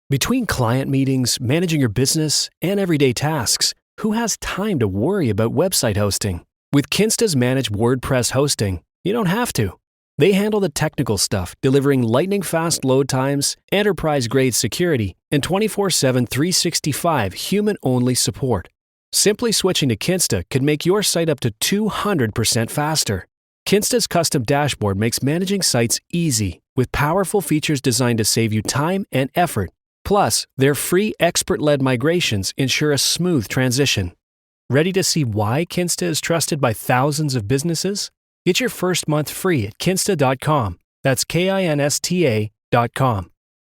Between client meetings, managing your business, and everyday tasks, who has time to worry about website hosting? With Kinsta's managed WordPress hosting, you don't have to. They handle the technical stuff, delivering lightning-fast load times, enterprise-grade security, and 24/7 365 human-only support. Simply switching to Kinsta could make your site up to 200% faster. Kinsta's custom dashboard makes managing sites easy, with powerful features designed to save you time and effort. Plus, their free expert-led migrations ensure a smooth transition. Ready to see why Kinsta is trusted by thousands of businesses? Get your first month free at kinsta.com. That's KINSTA.com.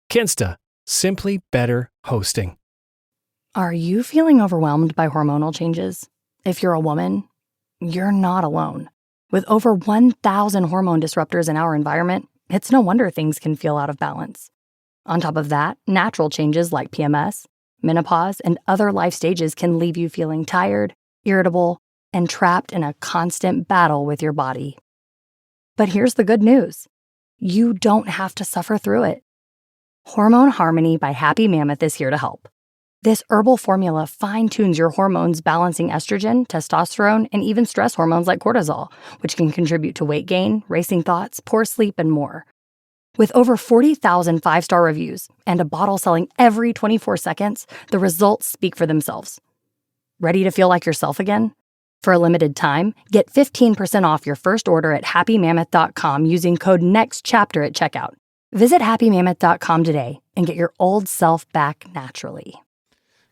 Kinsta. Simply better hosting. Are you feeling overwhelmed by hormonal changes? If you're a woman, you're not alone. With over 1,000 hormone disruptors in our environment, it's no wonder things can feel out of balance. On top of that, natural changes like PMS, menopause, and other life stages can leave you feeling tired, irritable, and trapped in a constant battle with your body. But here's the good news. You don't have to suffer through it. Hormone Harmony by Happy Mammoth is here to help. This herbal formula fine-tunes your hormones, balancing estrogen, testosterone, and even stress hormones like cortisol, which can contribute to weight gain, racing thoughts, poor sleep, and more. With over 40,000 five-star reviews and a bottle selling every 24 seconds, the results speak for themselves. Ready to feel like yourself again? For a limited time, get 15% off your first order at happymammoth.com using code NEXTCHAPTER at checkout. Visit happymammoth.com today and get your old self back naturally.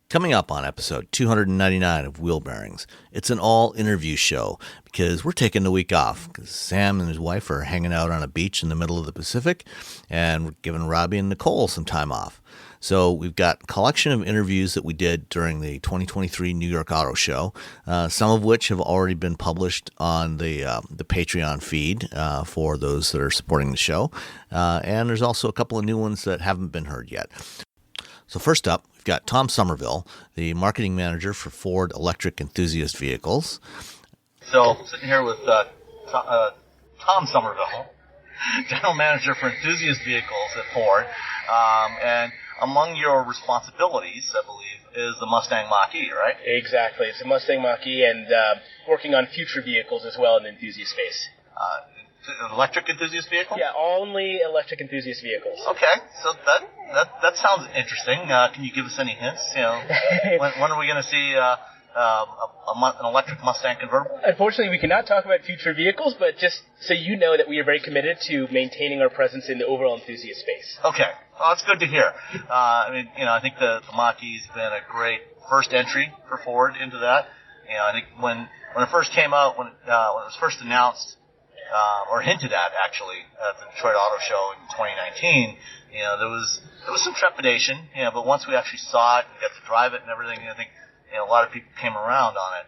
Coming up on episode 299 of Wheel Bearings, it's an all-interview show because we're taking the week off because Sam and his wife are hanging out on a beach in the middle of the Pacific, and we're giving Robbie and Nicole some time off. So we've got a collection of interviews that we did during the 2023 New York Auto Show, some of which have already been published on the Patreon feed for those that are supporting the show, and there's also a couple of new ones that haven't been heard yet. So first up, we've got Tom Somerville, the marketing manager for Ford Electric Enthusiast Vehicles. So sitting here with Tom Somerville, general manager for enthusiast vehicles at Ford, and among your responsibilities, I believe, is the Mustang Mach-E, right? Exactly. It's a Mustang Mach-E and working on future vehicles as well in the enthusiast space. Electric enthusiast vehicle? Yeah, only electric enthusiast vehicles. Okay, so that sounds interesting. Can you give us any hints? You know, when are we going to see an electric Mustang convertible? Unfortunately, we cannot talk about future vehicles, but just so you know that we are very committed to maintaining our presence in the overall enthusiast space. Okay, well, that's good to hear. I mean, you know, I think the Mach-E's been a great first entry for Ford into that. You know, I think when it first came out, when it was first announced, or hinted at actually at the Detroit Auto Show in 2019, you know, there was some trepidation, you know, but once we actually saw it and got to drive it and everything, I think, you know, a lot of people came around on it.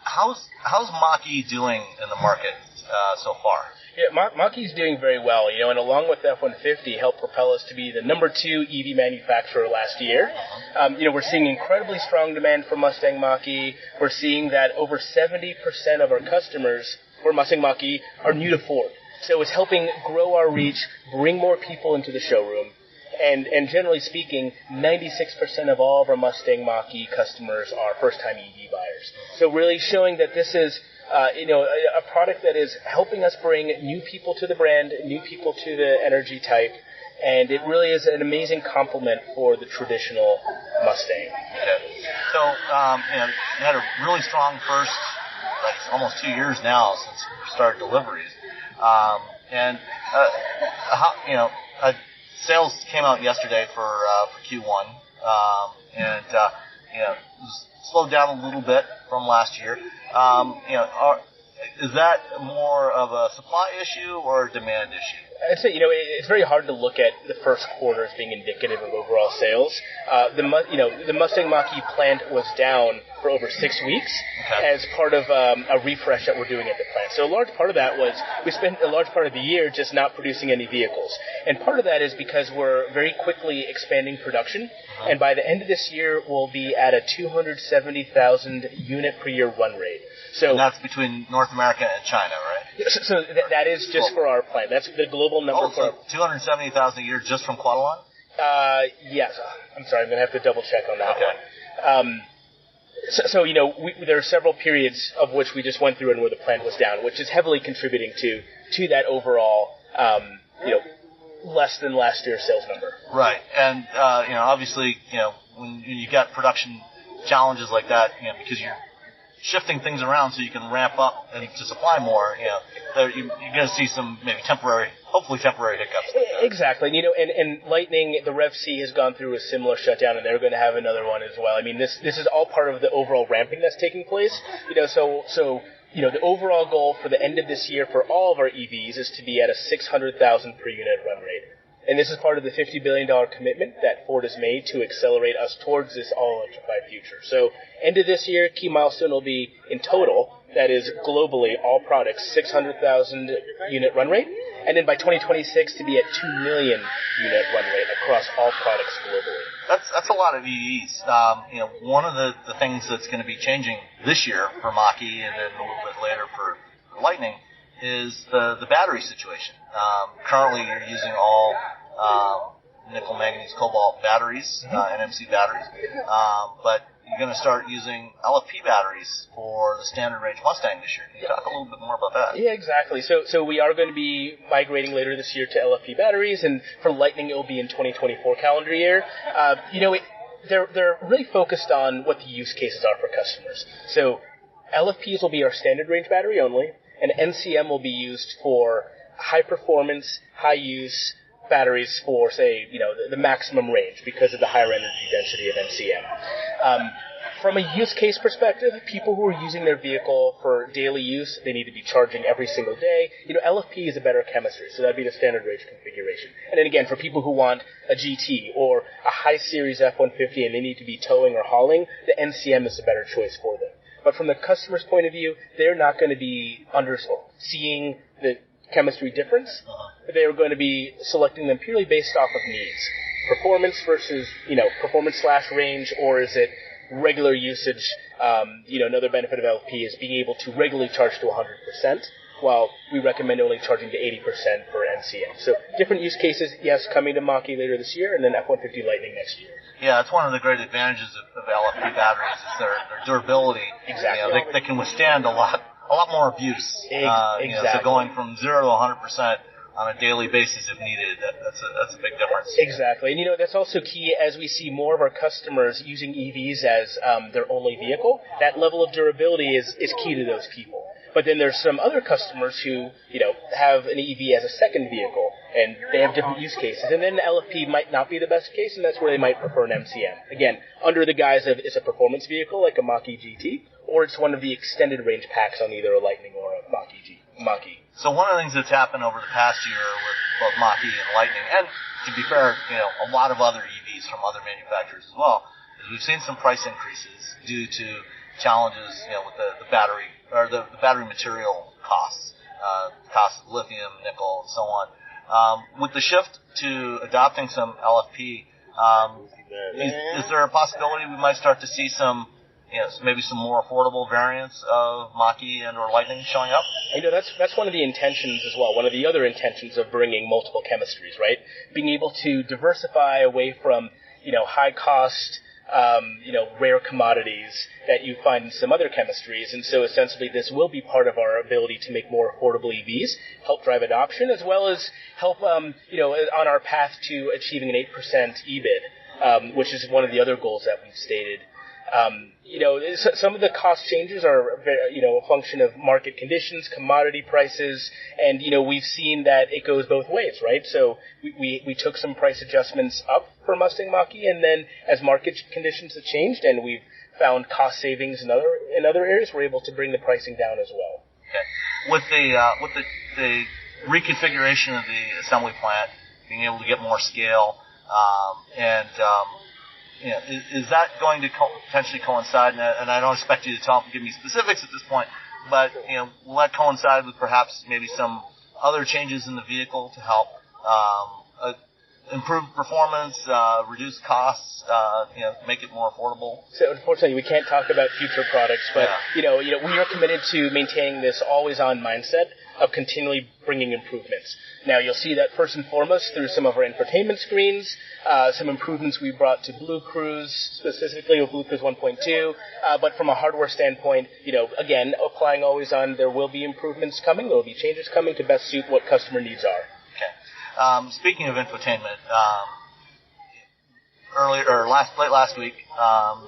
How's Mach-E doing in the market so far? Yeah, Mach-E's doing very well, you know, and along with F-150 helped propel us to be the number 2 EV manufacturer last year. You know, we're seeing incredibly strong demand for Mustang Mach-E. We're seeing that over 70% of our customers for Mustang Mach-E are new to Ford. So it's helping grow our reach, bring more people into the showroom, and generally speaking, 96% of all of our Mustang Mach-E customers are first-time EV buyers. So really showing that this is you know, a product that is helping us bring new people to the brand, new people to the energy type, and it really is an amazing complement for the traditional Mustang. Okay. So, you know, you had a really strong first, like almost 2 years now since we started deliveries, and you know, sales came out yesterday for Q1, and you know, slowed down a little bit from last year. You know, is that more of a supply issue or a demand issue? I'd say, you know, it's very hard to look at the first quarter as being indicative of overall sales. The Mustang Mach-E plant was down for over 6 weeks as part of a refresh that we're doing at the plant. So a large part of that was we spent a large part of the year just not producing any vehicles. And part of that is because we're very quickly expanding production. And by the end of this year, we'll be at a 270,000 unit per year run rate. So and that's between North America and China, right? So that is just for our plant. That's the global number for 270,000 a year just from Koval? Yes. I'm sorry, I'm going to have to double check on that one. So there are several periods of which we just went through and where the plant was down, which is heavily contributing to that overall, less than last year's sales number. Right. And, obviously, when you got production challenges like that, because you're shifting things around so you can ramp up and to supply more, you're going to see some maybe hopefully temporary hiccups. Exactly. And Lightning, the Rev C has gone through a similar shutdown, and they're going to have another one as well. I mean, this is all part of the overall ramping that's taking place. So the overall goal for the end of this year for all of our EVs is to be at a 600,000 per unit run rate. And this is part of the $50 billion commitment that Ford has made to accelerate us towards this all-electrified future. So end of this year, key milestone will be in total, that is globally, all products, 600,000 unit run rate. And then by 2026 to be at 2 million unit run rate across all products globally. That's a lot of EVs. One of the things that's going to be changing this year for Mach-E and then a little bit later for Lightning is the battery situation. Currently, you're using all nickel, manganese, cobalt batteries, NMC batteries, but you're going to start using LFP batteries for the standard range Mustang this year. Can you talk a little bit more about that? Yeah, exactly. So we are going to be migrating later this year to LFP batteries, and for Lightning, it will be in 2024 calendar year. They're really focused on what the use cases are for customers. So LFPs will be our standard range battery only, and NCM will be used for high performance, high use batteries for, say, the maximum range because of the higher energy density of NCM. From a use case perspective, people who are using their vehicle for daily use, they need to be charging every single day. LFP is a better chemistry, so that'd be the standard range configuration. And then again, for people who want a GT or a high series F-150 and they need to be towing or hauling, the NCM is a better choice for them. But from the customer's point of view, they're not going to be seeing the chemistry difference. They're going to be selecting them purely based off of needs. Performance versus, performance/range, or is it regular usage? Another benefit of LFP is being able to regularly charge to 100%, while we recommend only charging to 80% for NCM. So different use cases, yes, coming to Mach-E later this year, and then F-150 Lightning next year. Yeah, it's one of the great advantages of LFP batteries is their durability. Exactly. They can withstand a lot more abuse. Exactly. So going from 0 to 100% on a daily basis if needed, that's a big difference. Exactly. And that's also key as we see more of our customers using EVs as their only vehicle. That level of durability is key to those people. But then there's some other customers who, have an EV as a second vehicle, and they have different use cases. And then the LFP might not be the best case, and that's where they might prefer an MCM. Again, under the guise of it's a performance vehicle like a Mach-E GT, or it's one of the extended range packs on either a Lightning or a Mach-E. So one of the things that's happened over the past year with both Mach-E and Lightning, and to be fair, a lot of other EVs from other manufacturers as well, is we've seen some price increases due to challenges, with the battery or the battery material costs, costs of lithium, nickel, and so on. With the shift to adopting some LFP, is there a possibility we might start to see some, maybe some more affordable variants of Mach-E and or Lightning showing up? That's one of the intentions as well. One of the other intentions of bringing multiple chemistries, right? Being able to diversify away from, high cost, rare commodities that you find in some other chemistries. And so essentially this will be part of our ability to make more affordable EVs, help drive adoption, as well as help, on our path to achieving an 8% EBIT, which is one of the other goals that we've stated. Some of the cost changes are, a function of market conditions, commodity prices, and, we've seen that it goes both ways, right? So we took some price adjustments up for Mustang Mach-E, and then as market conditions have changed and we've found cost savings in other areas, we're able to bring the pricing down as well. Okay. With the reconfiguration of the assembly plant, being able to get more scale, is that going to potentially coincide? And I don't expect you to give me specifics at this point, but will that coincide with perhaps maybe some other changes in the vehicle to help improve performance, reduce costs, make it more affordable? So unfortunately, we can't talk about future products, but we are committed to maintaining this always-on mindset of continually bringing improvements. Now, you'll see that first and foremost through some of our infotainment screens, some improvements we brought to Blue Cruise, specifically with Blue Cruise 1.2. But from a hardware standpoint, again, applying always on, there will be improvements coming. There will be changes coming to best suit what customer needs are. Okay. Speaking of infotainment, late last week,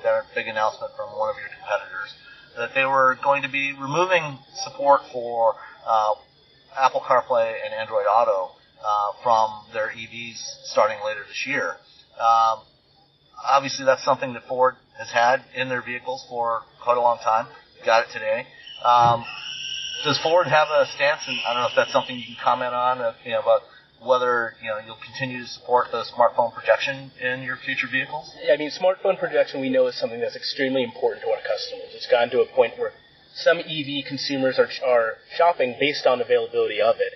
there was a big announcement from one of your competitors that they were going to be removing support for Apple CarPlay and Android Auto from their EVs starting later this year. Obviously, that's something that Ford has had in their vehicles for quite a long time. Got it today. Does Ford have a stance, and I don't know if that's something you can comment on, about whether you'll continue to support the smartphone projection in your future vehicles? Yeah, smartphone projection we know is something that's extremely important to our customers. It's gotten to a point where some EV consumers are shopping based on availability of it.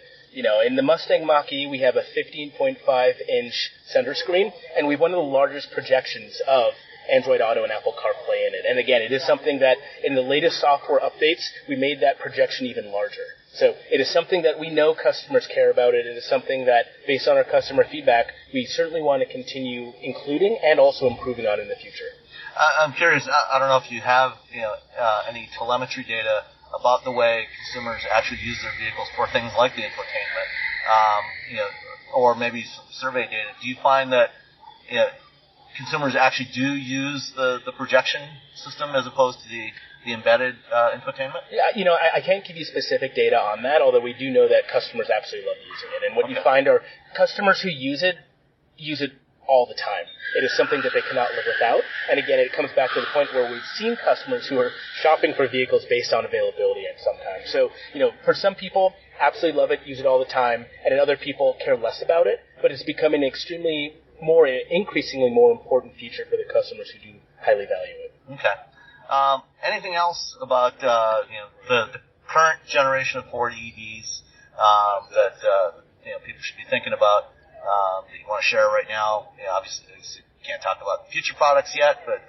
In the Mustang Mach-E, we have a 15.5-inch center screen, and we have one of the largest projections of Android Auto and Apple CarPlay in it. And again, it is something that in the latest software updates, we made that projection even larger. So it is something that we know customers care about. It is something that, based on our customer feedback, we certainly want to continue including and also improving on in the future. I'm curious, I don't know if you have any telemetry data about the way consumers actually use their vehicles for things like the infotainment, or maybe some survey data. Do you find that consumers actually do use the projection system as opposed to the embedded infotainment? Yeah, I can't give you specific data on that, although we do know that customers absolutely love using it. And what you find are customers who use it all the time. It is something that they cannot live without. And again, it comes back to the point where we've seen customers who are shopping for vehicles based on availability at some time. So, for some people, absolutely love it, use it all the time, and then other people care less about it, but it's becoming an increasingly more important feature for the customers who do highly value it. Okay. Anything else about the current generation of Ford EVs that people should be thinking about that you want to share right now? Obviously, you can't talk about future products yet, but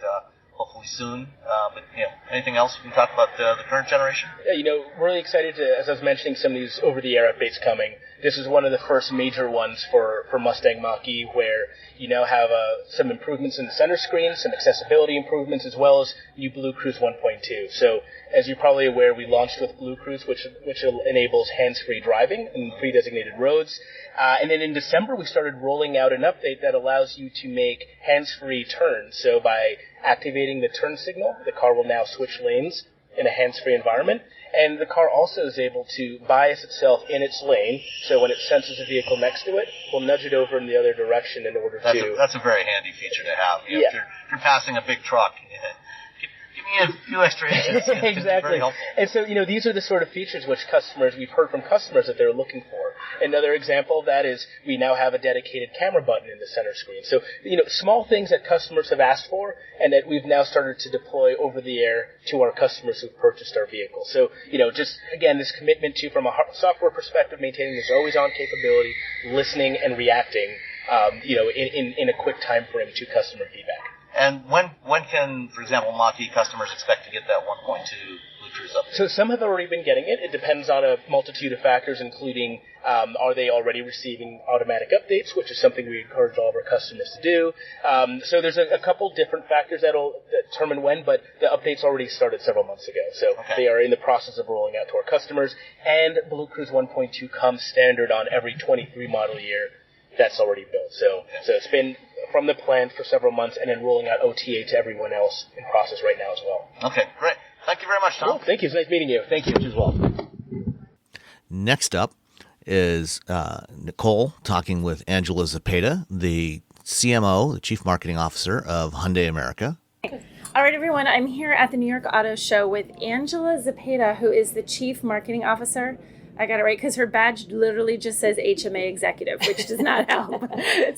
hopefully soon. But anything else we can talk about the current generation? Yeah, really excited to, as I was mentioning, some of these over-the-air updates coming. This is one of the first major ones for Mustang Mach-E, where you now have some improvements in the center screen, some accessibility improvements, as well as new Blue Cruise 1.2. So, as you're probably aware, we launched with Blue Cruise, which enables hands-free driving in pre-designated roads. And then in December, we started rolling out an update that allows you to make hands-free turns. So by activating the turn signal, the car will now switch lanes in a hands-free environment. And the car also is able to bias itself in its lane. So when it senses a vehicle next to it, we'll nudge it over in the other direction in order to... That's a very handy feature to have. Yeah. If you're passing a big truck, give me a few extra inches. Exactly. And so, these are the sort of features which we've heard from customers that they're looking for. Another example of that is we now have a dedicated camera button in the center screen. So, small things that customers have asked for and that we've now started to deploy over the air to our customers who've purchased our vehicles. So, just, again, this commitment to, from a software perspective, maintaining this always-on capability, listening and reacting, in a quick time frame to customer feedback. And when can, for example, Mach-E customers expect to get that 1.2 Blue Cruise update? So some have already been getting it. It depends on a multitude of factors, including are they already receiving automatic updates, which is something we encourage all of our customers to do. So there's a couple different factors that'll determine when, but the updates already started several months ago. So They are in the process of rolling out to our customers. And Blue Cruise 1.2 comes standard on every 23 model year. That's already built. So it's been from the plant for several months and then rolling out OTA to everyone else in process right now as well. Okay, great. Thank you very much, Tom. Cool. Thank you. It's nice meeting you. Thank you as well. Next up is Nicole talking with Angela Zepeda, the CMO, the Chief Marketing Officer of Hyundai America. All right, everyone. I'm here at the New York Auto Show with Angela Zepeda, who is the Chief Marketing Officer. I got it right because her badge literally just says HMA Executive, which does not help.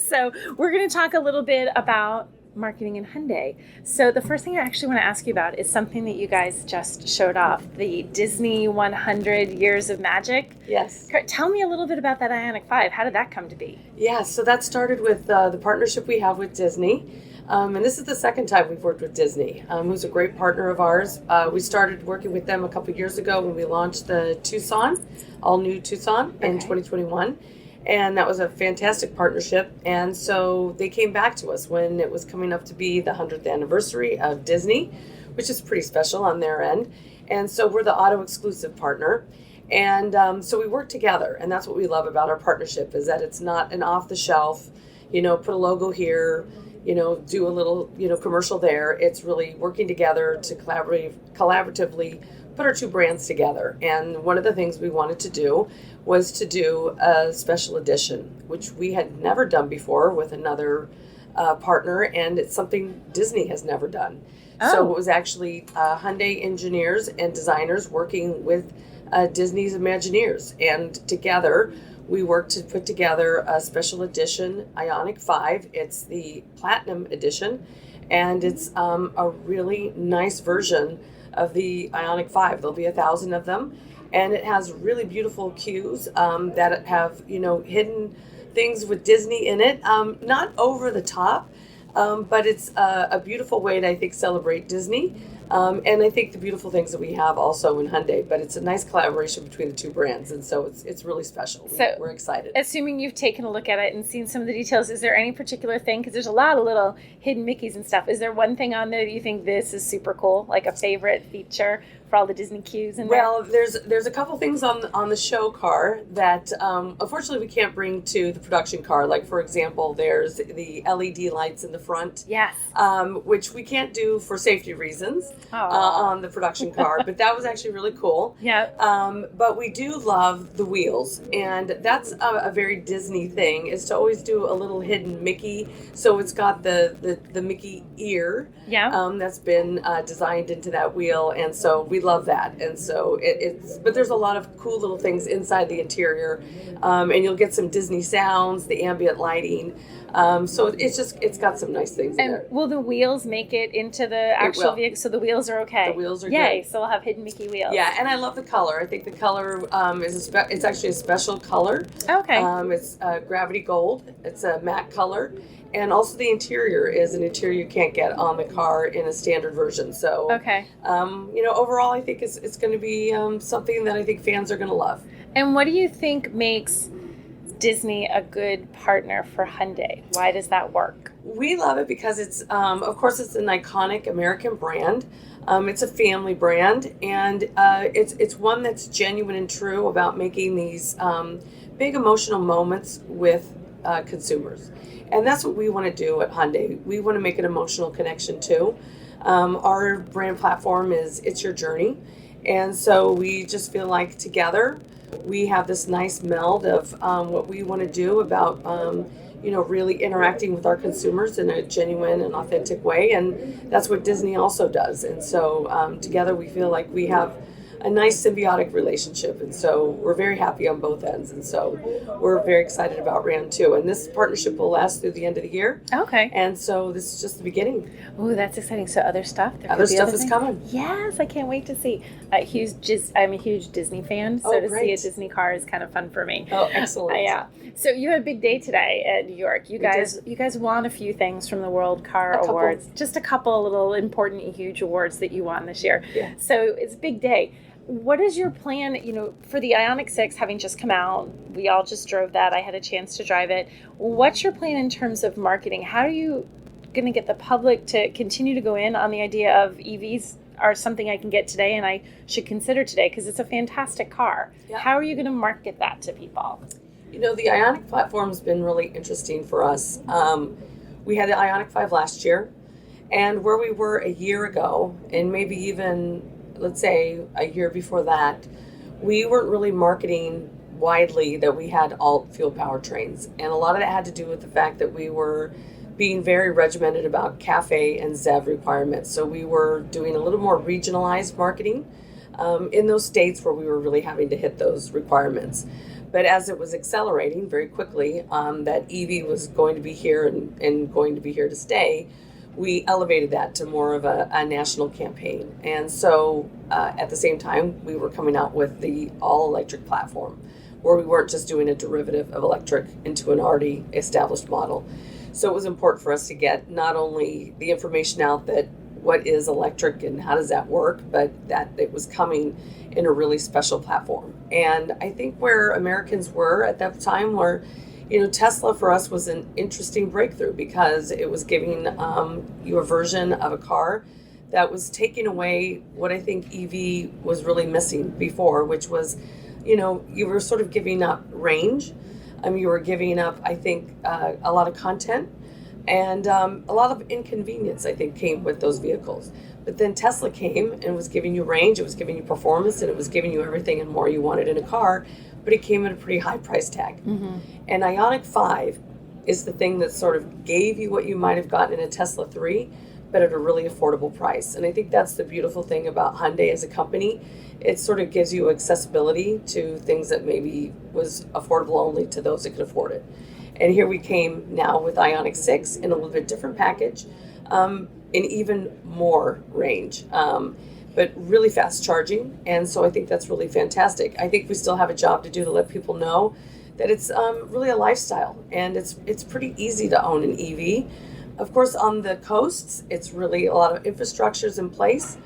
So we're going to talk a little bit about marketing in Hyundai. So the first thing I actually want to ask you about is something that you guys just showed off, the Disney 100 Years of Magic. Yes. Tell me a little bit about that Ioniq 5. How did that come to be? Yeah, so that started with the partnership we have with Disney. And this is the second time we've worked with Disney, who's a great partner of ours. We started working with them a couple years ago when we launched the Tucson, all-new Tucson in 2021. And that was a fantastic partnership. And so they came back to us when it was coming up to be the 100th anniversary of Disney, which is pretty special on their end. And so we're the auto exclusive partner. And so we work together. And that's what we love about our partnership, is that it's not an off the shelf, put a logo here, do a little, commercial there. It's really working together to collaboratively put our two brands together. And one of the things we wanted to do was to do a special edition, which we had never done before with another partner, and it's something Disney has never done. Oh. So it was actually Hyundai engineers and designers working with Disney's Imagineers, and together we worked to put together a special edition Ioniq 5. It's the Platinum Edition, and it's a really nice version of the Ioniq 5. There'll be 1,000 of them, and it has really beautiful cues that have, hidden things with Disney in it. Not over the top, but it's a beautiful way to, I think, celebrate Disney. And I think the beautiful things that we have also in Hyundai, but it's a nice collaboration between the two brands, and so it's really special. We're excited. Assuming you've taken a look at it and seen some of the details, is there any particular thing, because there's a lot of little hidden Mickeys and stuff, is there one thing on there that you think this is super cool, like a favorite feature for all the Disney cues in there? Well, there's a couple things on the show car that unfortunately we can't bring to the production car. Like, for example, there's the LED lights in the front. Yes. Which we can't do for safety reasons on the production car, but that was actually really cool. Yeah. But we do love the wheels, and that's a very Disney thing, is to always do a little hidden Mickey. So it's got the Mickey ear. Yeah. That's been designed into that wheel, and so we love that. And so but there's a lot of cool little things inside the interior, and you'll get some Disney sounds, the ambient lighting. So it's got some nice things in there. And will the wheels make it into the actual vehicle? So the wheels are okay. The wheels are Yay, good. So we'll have hidden Mickey wheels. Yeah, and I love the color. I think the color it's actually a special color. Okay. It's gravity gold. It's a matte color. And also the interior is an interior you can't get on the car in a standard version. So, okay. Overall, I think it's going to be something that I think fans are going to love. And what do you think makes Disney a good partner for Hyundai? Why does that work? We love it because it's, of course, it's an iconic American brand. It's a family brand, and it's one that's genuine and true about making these big emotional moments with consumers. And that's what we want to do at Hyundai. We want to make an emotional connection too. Our brand platform is It's Your Journey. And so we just feel like together we have this nice meld of what we want to do about really interacting with our consumers in a genuine and authentic way. And that's what Disney also does. And so together we feel like we have a nice symbiotic relationship, and so we're very happy on both ends, and so we're very excited about round 2, and this partnership will last through the end of the year. Okay. And so this is just the beginning. Oh, that's exciting. So other stuff? Other stuff is coming. Yes, I can't wait to see. I'm a huge Disney fan, so to see a Disney car is kind of fun for me. Oh, excellent. Yeah. So you had a big day today at New York. You guys won a few things from the World Car Awards. Just a couple little important, huge awards that you won this year. Yeah. So it's a big day. What is your plan, for the Ioniq 6 having just come out? We all just drove that. I had a chance to drive it. What's your plan in terms of marketing? How are you going to get the public to continue to go in on the idea of EVs are something I can get today and I should consider today because it's a fantastic car? Yeah. How are you going to market that to people? The Ioniq platform has been really interesting for us. We had the Ioniq 5 last year, and where we were a year ago, and maybe even let's say a year before that, we weren't really marketing widely that we had alt fuel powertrains. And a lot of that had to do with the fact that we were being very regimented about CAFE and ZEV requirements. So we were doing a little more regionalized marketing in those states where we were really having to hit those requirements. But as it was accelerating very quickly, that EV was going to be here and going to be here to stay, we elevated that to more of a national campaign. And so at the same time, we were coming out with the all-electric platform, where we weren't just doing a derivative of electric into an already established model. So it was important for us to get not only the information out that what is electric and how does that work, but that it was coming in a really special platform. And I think where Americans were at that time were, Tesla for us was an interesting breakthrough because it was giving you a version of a car that was taking away what I think EV was really missing before, which was, you were sort of giving up range. You were giving up, I think, a lot of content, and a lot of inconvenience, I think, came with those vehicles. But then Tesla came and was giving you range, it was giving you performance, and it was giving you everything and more you wanted in a car, but it came at a pretty high price tag. Mm-hmm. And Ioniq 5 is the thing that sort of gave you what you might have gotten in a Tesla 3, but at a really affordable price. And I think that's the beautiful thing about Hyundai as a company. It sort of gives you accessibility to things that maybe was affordable only to those that could afford it. And here we came now with Ioniq 6 in a little bit different package, in even more range, but really fast charging. And so I think that's really fantastic. I think we still have a job to do to let people know that it's really a lifestyle, and it's pretty easy to own an EV. Of course, on the coasts, it's really a lot of infrastructure's in place,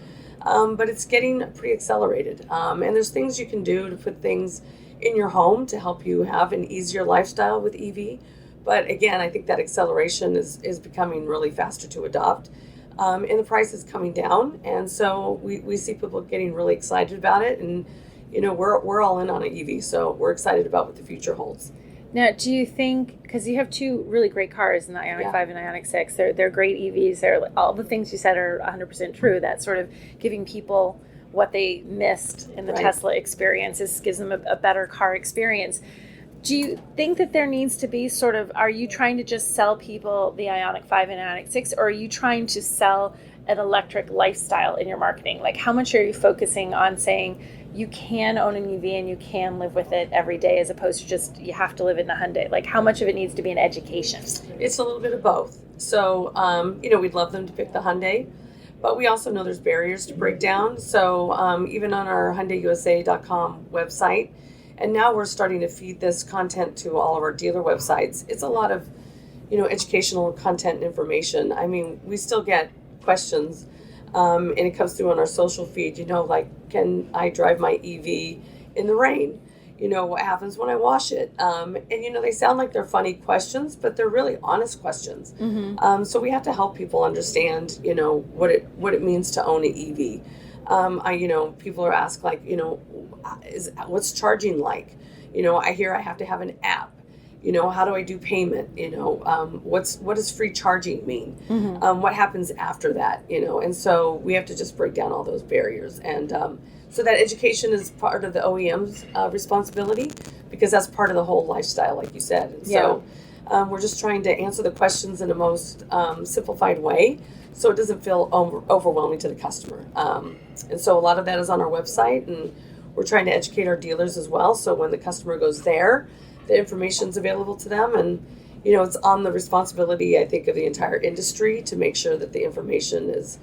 but it's getting pretty accelerated. And there's things you can do to put things in your home to help you have an easier lifestyle with EV. But again, I think that acceleration is becoming really faster to adopt. And the price is coming down. And so we see people getting really excited about it. And, we're all in on an EV. So we're excited about what the future holds. Now, do you think, because you have two really great cars in the Ioniq 5 and Ioniq 6, they're great EVs. They're all the things you said are 100% true. That sort of giving people what they missed in the Tesla experience gives them a better car experience. Do you think that there needs to be sort of, are you trying to just sell people the Ioniq 5 and Ioniq 6, or are you trying to sell an electric lifestyle in your marketing? Like, how much are you focusing on saying you can own an EV and you can live with it every day, as opposed to just you have to live in a Hyundai? Like, how much of it needs to be an education? It's a little bit of both. So, we'd love them to pick the Hyundai, but we also know there's barriers to break down. So even on our HyundaiUSA.com website, and now we're starting to feed this content to all of our dealer websites. It's a lot of, educational content and information. I mean, we still get questions, and it comes through on our social feed, like, can I drive my EV in the rain? What happens when I wash it? And, they sound like they're funny questions, but they're really honest questions. Mm-hmm. So we have to help people understand, what it means to own an EV. People are asked, like, what's charging like? I hear I have to have an app. How do I do payment? What does free charging mean? Mm-hmm. What happens after that? And so we have to just break down all those barriers. And so that education is part of the OEM's responsibility, because that's part of the whole lifestyle, like you said. And so we're just trying to answer the questions in the most simplified way, so it doesn't feel overwhelming to the customer. And so a lot of that is on our website, and we're trying to educate our dealers as well. So when the customer goes there, the information's available to them. And, it's on the responsibility, I think, of the entire industry to make sure that the information is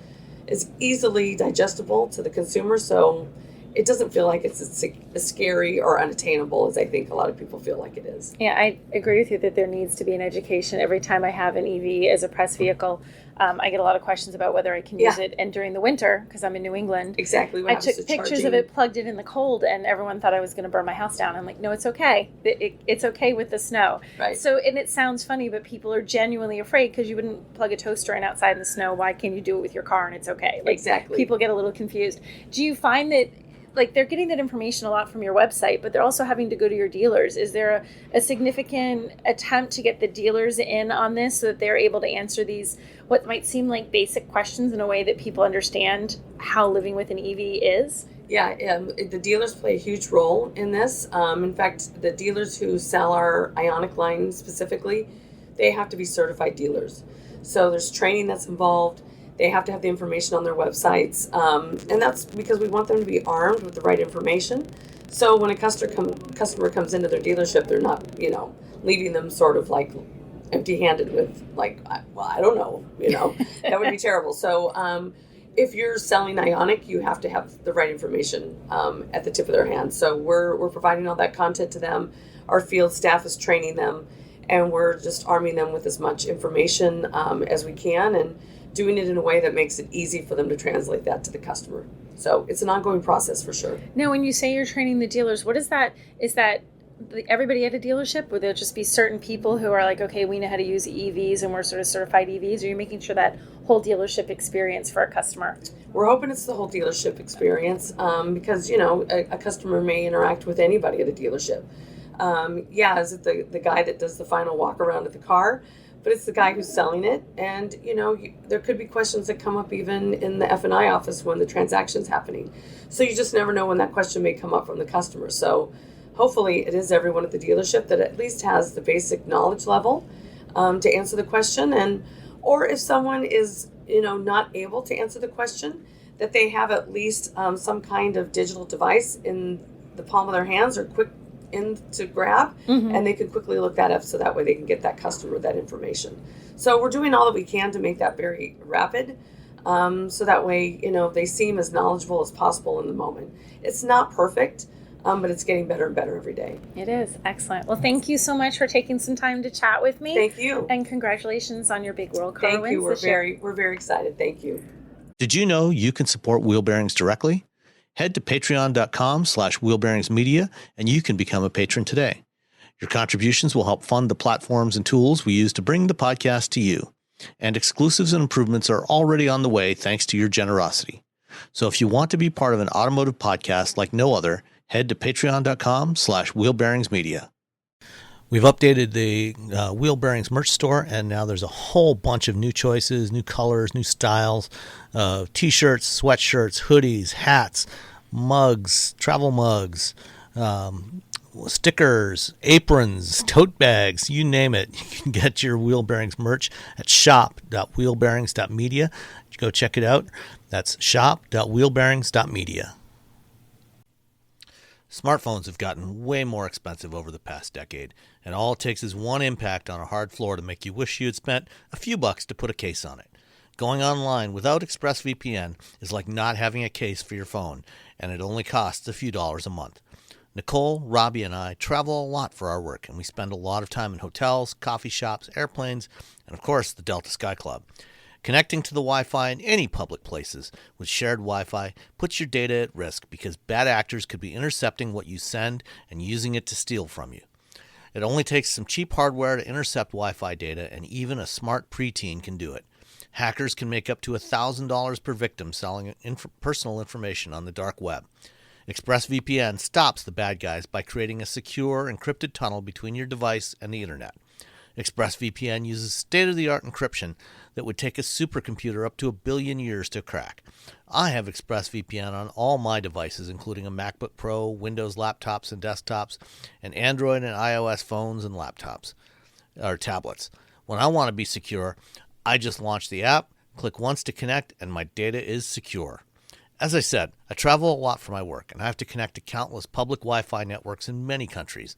easily digestible to the consumer. So it doesn't feel like it's as scary or unattainable as I think a lot of people feel like it is. Yeah, I agree with you that there needs to be an education. Every time I have an EV as a press vehicle, I get a lot of questions about whether I can use it, and during the winter, because I'm in New England. Exactly. I took pictures of it, plugged it in the cold, and everyone thought I was going to burn my house down. I'm like, no, it's okay. It's okay with the snow. Right. So, and it sounds funny, but people are genuinely afraid because you wouldn't plug a toaster in outside in the snow. Why can't you do it with your car and it's okay? Like, exactly. People get a little confused. Do you find that, like, they're getting that information a lot from your website, but they're also having to go to your dealers? Is there a significant attempt to get the dealers in on this so that they're able to answer these, what might seem like basic questions, in a way that people understand how living with an EV is? Yeah, the dealers play a huge role in this. In fact, the dealers who sell our Ioniq line specifically, they have to be certified dealers. So there's training that's involved. They have to have the information on their websites. And that's because we want them to be armed with the right information. So when a customer comes into their dealership, they're not, leaving them sort of like empty-handed with I don't know, that would be terrible. So if you're selling Ionic, you have to have the right information at the tip of their hand. So we're providing all that content to them. Our field staff is training them, and we're just arming them with as much information as we can, and doing it in a way that makes it easy for them to translate that to the customer. So it's an ongoing process for sure. Now, when you say you're training the dealers, what is that? Is that everybody at a dealership? Would there just be certain people who are like, okay, we know how to use EVs and we're sort of certified EVs? Or are you making sure that whole dealership experience for a customer? We're hoping it's the whole dealership experience because, a customer may interact with anybody at a dealership. Is it the guy that does the final walk around of the car? But it's the guy who's selling it. And, there could be questions that come up even in the F&I office when the transaction's happening. So you just never know when that question may come up from the customer. So hopefully it is everyone at the dealership that at least has the basic knowledge level to answer the question. Or if someone is, not able to answer the question, that they have at least some kind of digital device in the palm of their hands or quick in to grab, and they can quickly look that up so that way they can get that customer that information. So we're doing all that we can to make that very rapid, so that way, they seem as knowledgeable as possible in the moment. It's not perfect, but it's getting better and better every day. It is. Excellent. Well, thank you so much for taking some time to chat with me. Thank you. And congratulations on your big World Car Thank wins you. this year. We're very excited. Thank you. Did you know you can support Wheel Bearings directly? Head to patreon.com/wheelbearingsmedia and you can become a patron today. Your contributions will help fund the platforms and tools we use to bring the podcast to you. And exclusives and improvements are already on the way thanks to your generosity. So if you want to be part of an automotive podcast like no other, head to patreon.com/wheelbearingsmedia. We've updated the Wheel Bearings merch store, and now there's a whole bunch of new choices, new colors, new styles, t-shirts, sweatshirts, hoodies, hats, mugs, travel mugs, stickers, aprons, tote bags, you name it. You can get your Wheel Bearings merch at shop.wheelbearings.media. Go check it out. That's shop.wheelbearings.media. Smartphones have gotten way more expensive over the past decade, and all it takes is one impact on a hard floor to make you wish you had spent a few bucks to put a case on it. Going online without ExpressVPN is like not having a case for your phone, and it only costs a few dollars a month. Nicole, Robbie, and I travel a lot for our work, and we spend a lot of time in hotels, coffee shops, airplanes, and of course the Delta Sky Club. Connecting to the Wi-Fi in any public places with shared Wi-Fi puts your data at risk because bad actors could be intercepting what you send and using it to steal from you. It only takes some cheap hardware to intercept Wi-Fi data, and even a smart preteen can do it. Hackers can make up to $1,000 per victim selling personal information on the dark web. ExpressVPN stops the bad guys by creating a secure, encrypted tunnel between your device and the internet. ExpressVPN uses state-of-the-art encryption that would take a supercomputer up to 1 billion years to crack. I have ExpressVPN on all my devices, including a MacBook Pro, Windows laptops and desktops, and Android and iOS phones and laptops, or tablets. When I want to be secure, I just launch the app, click once to connect, and my data is secure. As I said, I travel a lot for my work, and I have to connect to countless public Wi-Fi networks in many countries.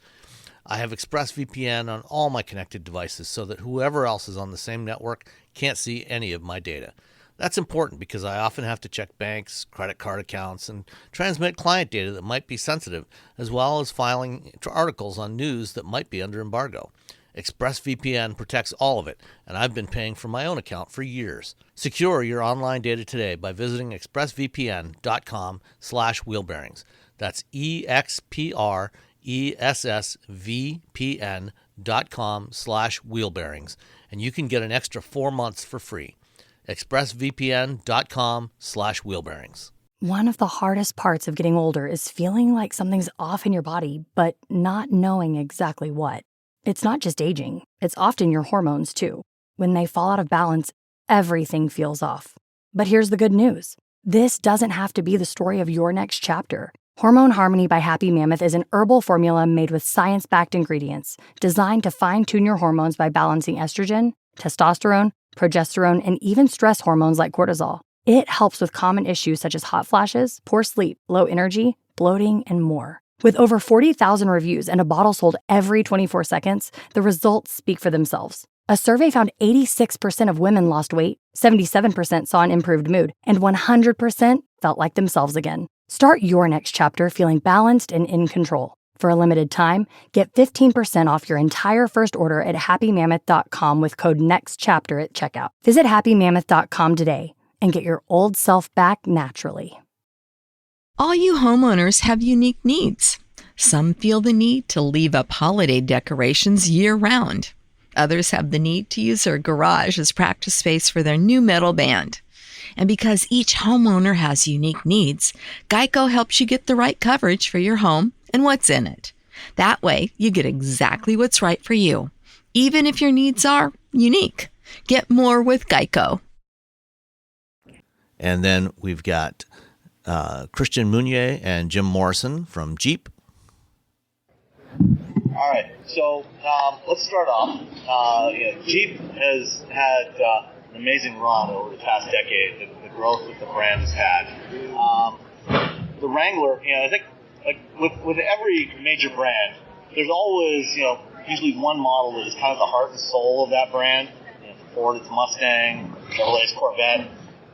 I have ExpressVPN on all my connected devices so that whoever else is on the same network can't see any of my data. That's important because I often have to check banks, credit card accounts, and transmit client data that might be sensitive, as well as filing articles on news that might be under embargo. ExpressVPN protects all of it, and I've been paying for my own account for years. Secure your online data today by visiting expressvpn.com/wheelbearings. That's expressvpn.com/wheelbearings, and you can get an extra 4 months for free. expressvpn.com/wheelbearings. One of the hardest parts of getting older is feeling like something's off in your body, but not knowing exactly what. It's not just aging, it's often your hormones too. When they fall out of balance, everything feels off. But here's the good news. This doesn't have to be the story of your next chapter. Hormone Harmony by Happy Mammoth is an herbal formula made with science-backed ingredients designed to fine-tune your hormones by balancing estrogen, testosterone, progesterone, and even stress hormones like cortisol. It helps with common issues such as hot flashes, poor sleep, low energy, bloating, and more. With over 40,000 reviews and a bottle sold every 24 seconds, the results speak for themselves. A survey found 86% of women lost weight, 77% saw an improved mood, and 100% felt like themselves again. Start your next chapter feeling balanced and in control. For a limited time, get 15% off your entire first order at happymammoth.com with code NEXTCHAPTER at checkout. Visit happymammoth.com today and get your old self back naturally. All you homeowners have unique needs. Some feel the need to leave up holiday decorations year-round. Others have the need to use their garage as practice space for their new metal band. And because each homeowner has unique needs, Geico helps you get the right coverage for your home and what's in it. That way, you get exactly what's right for you, even if your needs are unique. Get more with Geico. And then we've got Christian Meunier and Jim Morrison from Jeep. All right, so let's start off. Jeep has had an amazing run over the past decade, the growth that the brand has had. The Wrangler, I think, like with every major brand, there's always, usually one model that is kind of the heart and soul of that brand. For Ford, it's Mustang, Chevrolet's Corvette,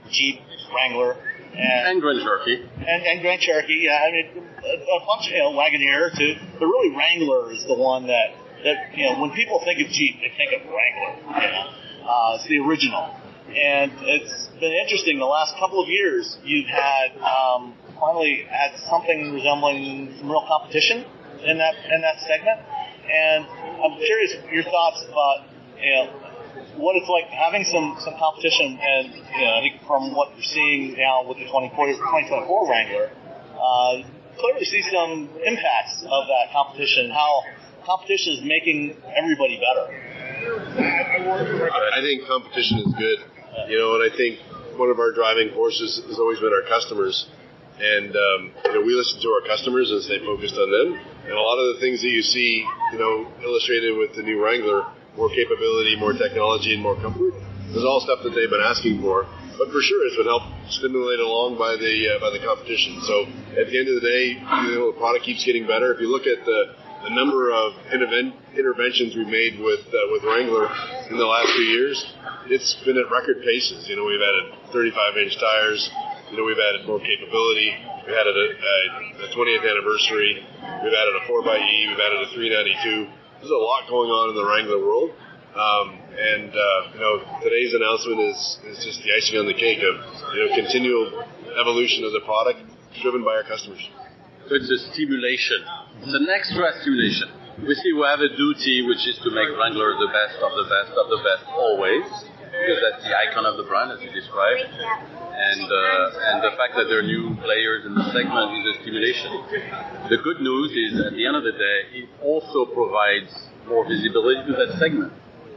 Jeep, Wrangler, and Grand Cherokee. And Grand Cherokee, yeah. I mean, a bunch of, Wagoneer, too. But really, Wrangler is the one that when people think of Jeep, they think of Wrangler, it's the original. And it's been interesting, the last couple of years, you've had, finally had something resembling some real competition in that segment. And I'm curious your thoughts about, what it's like having some competition, and I think from what you're seeing now with the 2024 Wrangler, clearly see some impacts of that competition, how competition is making everybody better. I think competition is good, and I think one of our driving forces has always been our customers, and we listen to our customers and stay focused on them, and a lot of the things that you see, illustrated with the new Wrangler, more capability, more technology, and more comfort, is all stuff that they've been asking for. But for sure, it's been helped stimulate along by the competition. So at the end of the day, the product keeps getting better. If you look at the number of interventions we've made with Wrangler in the last few years, it's been at record paces. We've added 35-inch tires. We've added more capability. We've added a 20th anniversary. We've added a 4xe. We've added a 392. There's a lot going on in the Wrangler world, and today's announcement is just the icing on the cake of continual evolution of the product driven by our customers. So it's a stimulation. It's an extra stimulation. We see we have a duty, which is to make Wrangler the best of the best of the best always, because that's the icon of the brand, as you described. And the fact that there are new players in the segment is a stimulation. The good news is, at the end of the day, it also provides more visibility to that segment.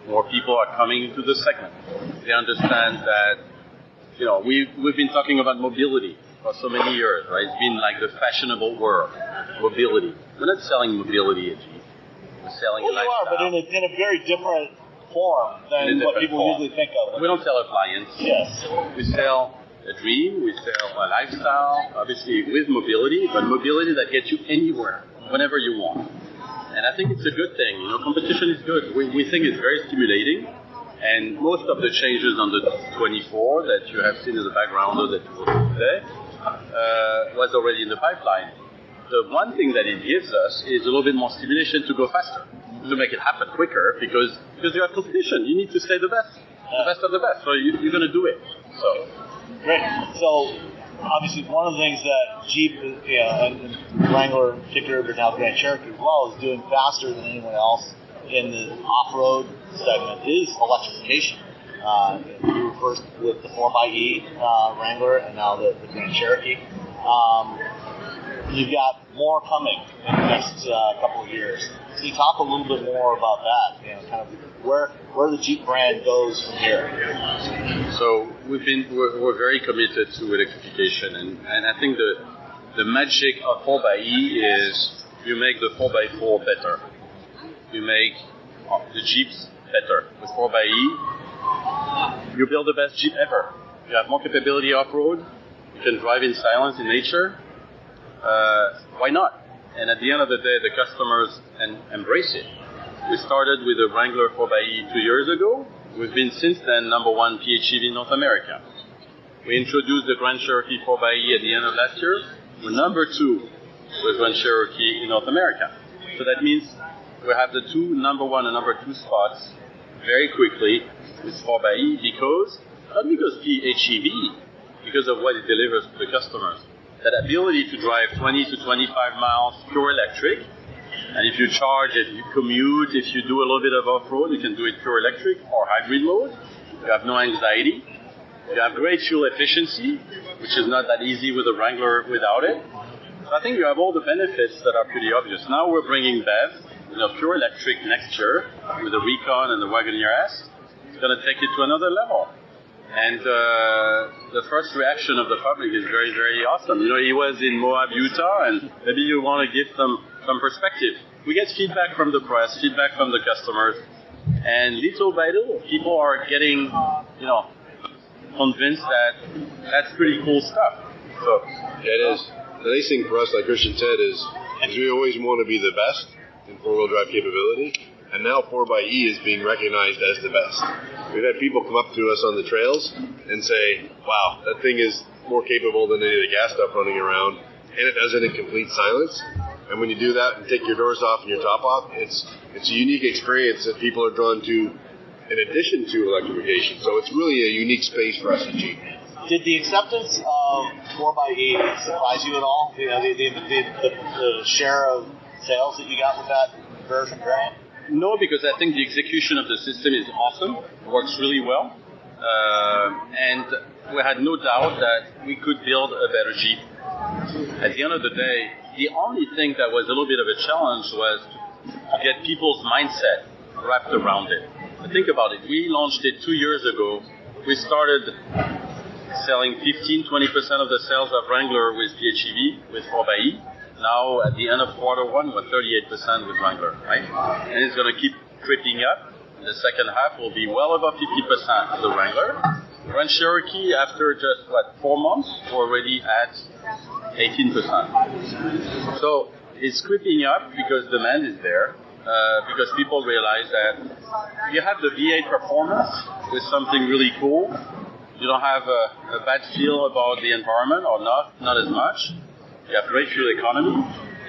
More people are coming into the segment. They understand that, we've been talking about mobility for so many years, right? It's been like the fashionable word, mobility. We're not selling mobility at Jeep. We're selling a lifestyle. But in a very different form than what people usually think of. We don't sell appliance. Yes. We sell a dream, we sell a lifestyle, obviously with mobility, but mobility that gets you anywhere, whenever you want. And I think it's a good thing. Competition is good. We think it's very stimulating, and most of the changes on the 24 that you have seen in the background that you will see today was already in the pipeline. The one thing that it gives us is a little bit more stimulation to go faster, to make it happen quicker, because you have competition. You need to stay the best of the best. So you're going to do it. So. Great. So, obviously, one of the things that Jeep, and Wrangler in particular, but now Grand Cherokee as well, is doing faster than anyone else in the off-road segment is electrification. We were first with the 4xe Wrangler, and now the Grand Cherokee. You've got more coming in the next couple of years. Can you talk a little bit more about that? Kind of where the Jeep brand goes from here. So we're very committed to electrification, and I think the magic of 4xe is you make the 4x4 better. You make the Jeeps better. With 4xe, you build the best Jeep ever. You have more capability off-road. You can drive in silence in nature. Why not? And at the end of the day, the customers embrace it. We started with the Wrangler 4xe 2 years ago. We've been since then #1 PHEV in North America. We introduced the Grand Cherokee 4xe at the end of last year. We're #2 with Grand Cherokee in North America. So that means we have the two #1 and #2 spots very quickly with 4xe not because PHEV, because of what it delivers to the customers. That ability to drive 20 to 25 miles pure electric, and if you charge, if you commute, if you do a little bit of off-road, you can do it pure electric or hybrid mode. You have no anxiety. You have great fuel efficiency, which is not that easy with a Wrangler without it. So I think you have all the benefits that are pretty obvious. Now we're bringing BEV, pure electric next year with the Recon and the Wagoneer S. It's going to take it to another level. And the first reaction of the public is very, very awesome. He was in Moab, Utah, and maybe you want to give some perspective. We get feedback from the press, feedback from the customers, and little by little, people are getting, convinced that that's pretty cool stuff. So yeah, it is. The nice thing for us, like Christian said, is we always want to be the best in four-wheel drive capability, and now 4xe is being recognized as the best. We've had people come up to us on the trails and say, wow, that thing is more capable than any of the gas stuff running around, and it does it in complete silence. And when you do that and take your doors off and your top off, it's a unique experience that people are drawn to in addition to electrification. So it's really a unique space for us at Jeep. Did the acceptance of 4xe surprise you at all? The share of sales that you got with that version variant? No, because I think the execution of the system is awesome. It works really well. And we had no doubt that we could build a better Jeep. At the end of the day, the only thing that was a little bit of a challenge was to get people's mindset wrapped around it. But think about it. We launched it 2 years ago. We started selling 15-20% of the sales of Wrangler with PHEV, with 4xe. Now, at the end of Q1, we're 38% with Wrangler, right? And it's going to keep creeping up. The second half will be well above 50% of the Wrangler. Grand Cherokee, after just, 4 months, we're already at 18%. So it's creeping up because demand is there, because people realize that you have the V8 performance with something really cool. You don't have a bad feel about the environment, or not as much. You have great fuel economy.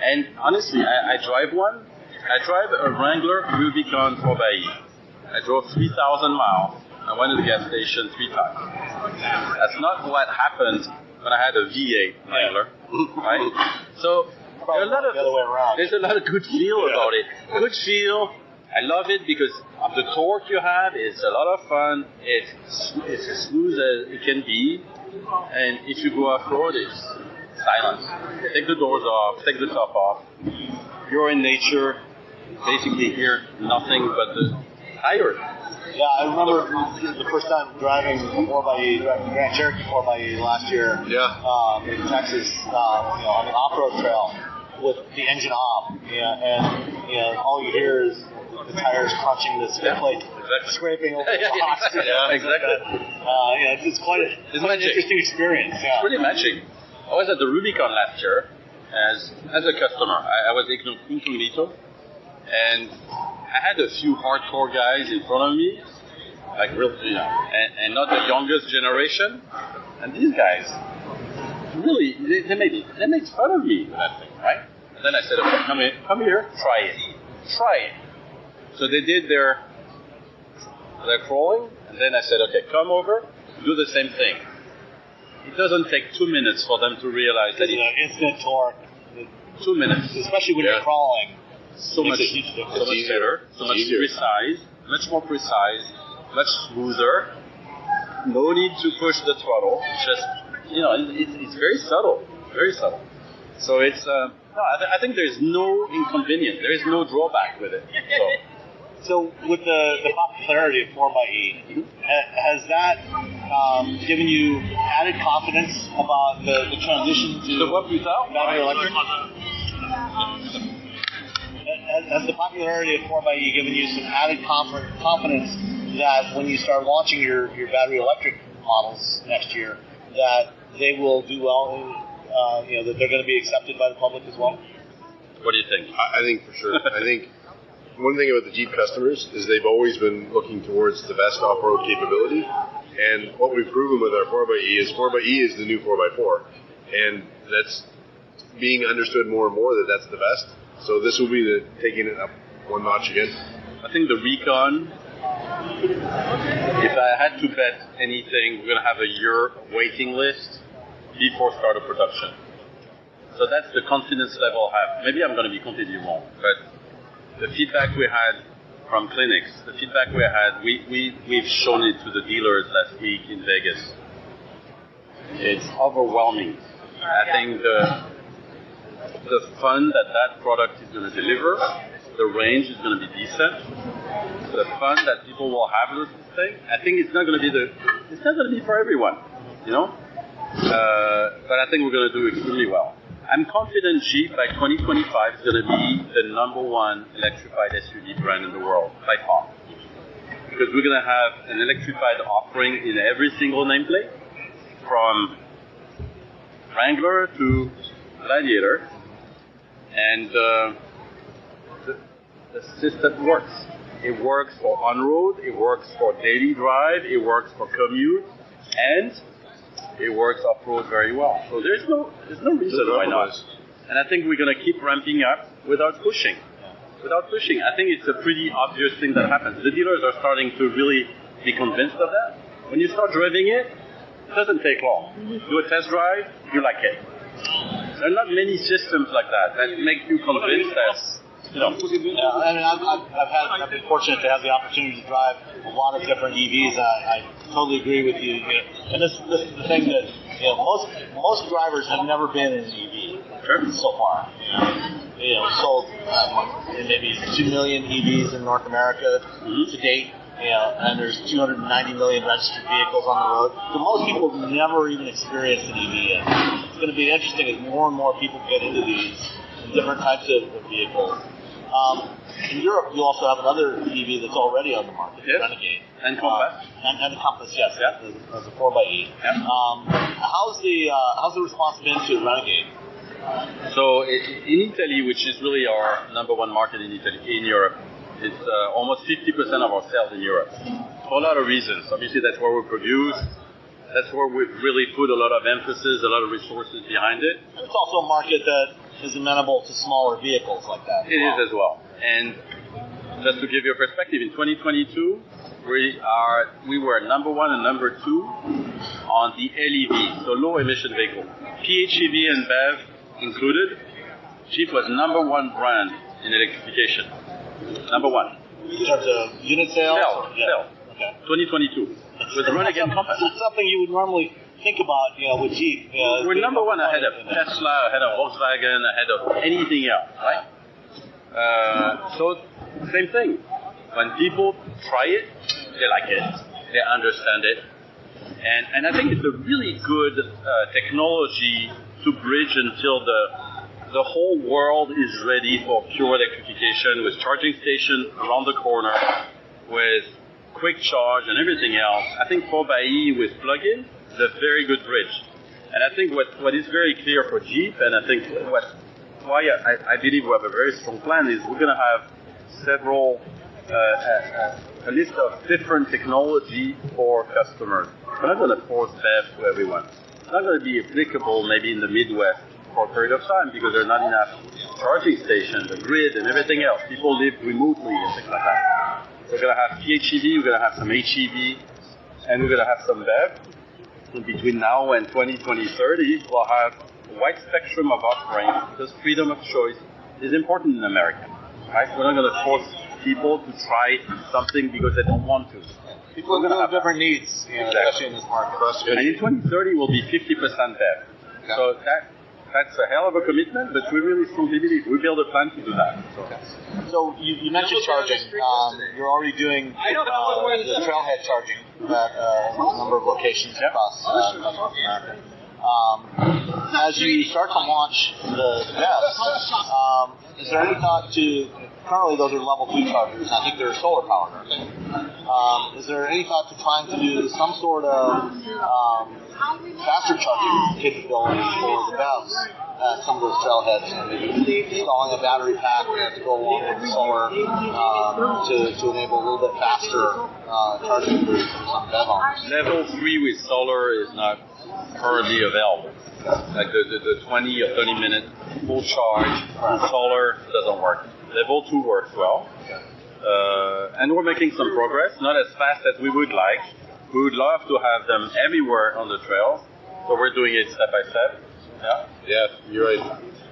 And honestly, I drive one. I drive a Wrangler Rubicon 4xe. I drove 3,000 miles. I went to the gas station 3 times. That's not what happened when I had a V8 Wrangler, right? So there's a lot of good feel about it. Good feel. I love it because of the torque you have. It's a lot of fun. It's as smooth as it can be. And if you go off-road, it's silence. Take the doors off, take the top off. You're in nature, basically hear nothing but the tires. Yeah, I remember the first time driving a 4xe, Grand Cherokee 4xe last year in Texas, on the off-road trail with the engine off, and all you hear is the tires crunching the skid plate, scraping over the rocks. Exactly. It's quite an interesting experience. Yeah. It's pretty magic. I was at the Rubicon last year as a customer. I was incognito, and I had a few hardcore guys in front of me, like real, and not the youngest generation. And these guys, really, they made fun of me with that thing, right? And then I said, okay, come here, try it. So they did their crawling, and then I said, okay, come over, do the same thing. It doesn't take 2 minutes for them to realize that it's instant torque. 2 minutes, especially when you're crawling. So much better, so much precise, much more precise, much smoother. No need to push the throttle. Just it's very subtle, very subtle. So it's I think there's no inconvenience. There is no drawback with it. So with the popularity of 4xe, has that given you added confidence about the transition to battery electric? Has the popularity of 4xe given you some added confidence that when you start launching your battery electric models next year, that they will do well, that they're going to be accepted by the public as well? What do you think? I think for sure. I think one thing about the Jeep customers is they've always been looking towards the best off-road capability. And what we've proven with our 4xe is 4xe is the new 4x4. And that's being understood more and more that that's the best. So this will be taking it up one notch again. I think the Recon, if I had to bet anything, we're going to have a year waiting list before start of production. So that's the confidence level I have. Maybe I'm going to be completely wrong, but the feedback we had from clinics, the feedback we had, we've shown it to the dealers last week in Vegas. It's overwhelming. I think the fun that product is going to deliver, the range is going to be decent. The fun that people will have with this thing, I think it's not going to be for everyone, you know. But I think we're going to do extremely well. I'm confident Jeep by 2025 is going to be the number one electrified SUV brand in the world by far, because we're going to have an electrified offering in every single nameplate, from Wrangler to Gladiator, and the system works. It works for on-road, it works for daily drive, it works for commute, and it works off-road very well. So there's no reason why not. And I think we're going to keep ramping up without pushing. I think it's a pretty obvious thing that happens. The dealers are starting to really be convinced of that. When you start driving it, it doesn't take long. Do a test drive, you like it. There are not many systems like that make you convinced that, you know. I mean, I've been fortunate to have the opportunity to drive a lot of different EVs. I totally agree with you. And this is the thing that most drivers have never been in an EV so far. Sold maybe 2 million EVs in North America to date. And there's 290 million registered vehicles on the road. So most people have never even experienced an EV yet. It's going to be interesting as more and more people get into these different types of vehicles. In Europe, you also have another EV that's already on the market, the Renegade. And Compass. And the Compass, yes, the 4xe. Yeah. How's the response been to Renegade? So in Italy, which is really our number one market in Europe, it's almost 50% of our sales in Europe, for a lot of reasons. Obviously, that's where we produce. That's where we've really put a lot of emphasis, a lot of resources behind it. And it's also a market that is amenable to smaller vehicles like that. It is as well. And just to give you a perspective, in 2022, we were number one and number two on the LEV, so low emission vehicle. PHEV and BEV included, Jeep was number one brand in electrification. Number one. In terms of unit sales? Sale. Okay. 2022. With the Renegade Compass. It's something you would normally think about, with Jeep. We're number one ahead of Tesla, ahead of Volkswagen, ahead of anything else, right? So, same thing. When people try it, they like it, they understand it. And I think it's a really good technology to bridge until the whole world is ready for pure electrification, with charging stations around the corner, with quick charge and everything else. I think 4xe with plug-in is a very good bridge. And I think what is very clear for Jeep, and I think why I believe we have a very strong plan, is we're going to have several, a list of different technology for customers. We're not going to force BEV to everyone. It's not going to be applicable maybe in the Midwest for a period of time because there are not enough charging stations, the grid, and everything else. People live remotely and things like that. So we're going to have PHEV, we're going to have some HEV, and we're going to have some BEV. So between now and 2030, we'll have a wide spectrum of offerings because freedom of choice is important in America. Right? We're not going to force people to try something because they don't want to. People are going to have different needs, especially in this market. And in 2030, we'll be 50% BEV. Okay. So that's a hell of a commitment, but we really strongly believe we build a plan to do that. So you mentioned charging. You're already doing the trailhead charging at a number of locations across North America. As you start to launch the BEVs, is there any thought to, currently those are level 2 chargers, and I think they're solar powered, aren't they? Is there any thought to trying to do some sort of faster charging capability for the BEVs at some of those trailheads. Maybe installing a battery pack to go along with the solar to enable a little bit faster charging for some BEV owners. Level 3 with solar is not currently available. Like the 20 or 30 minute full charge on solar doesn't work. Level 2 works well. And we're making some progress, not as fast as we would like. We would love to have them everywhere on the trails, so we're doing it step by step. Yeah, you're right.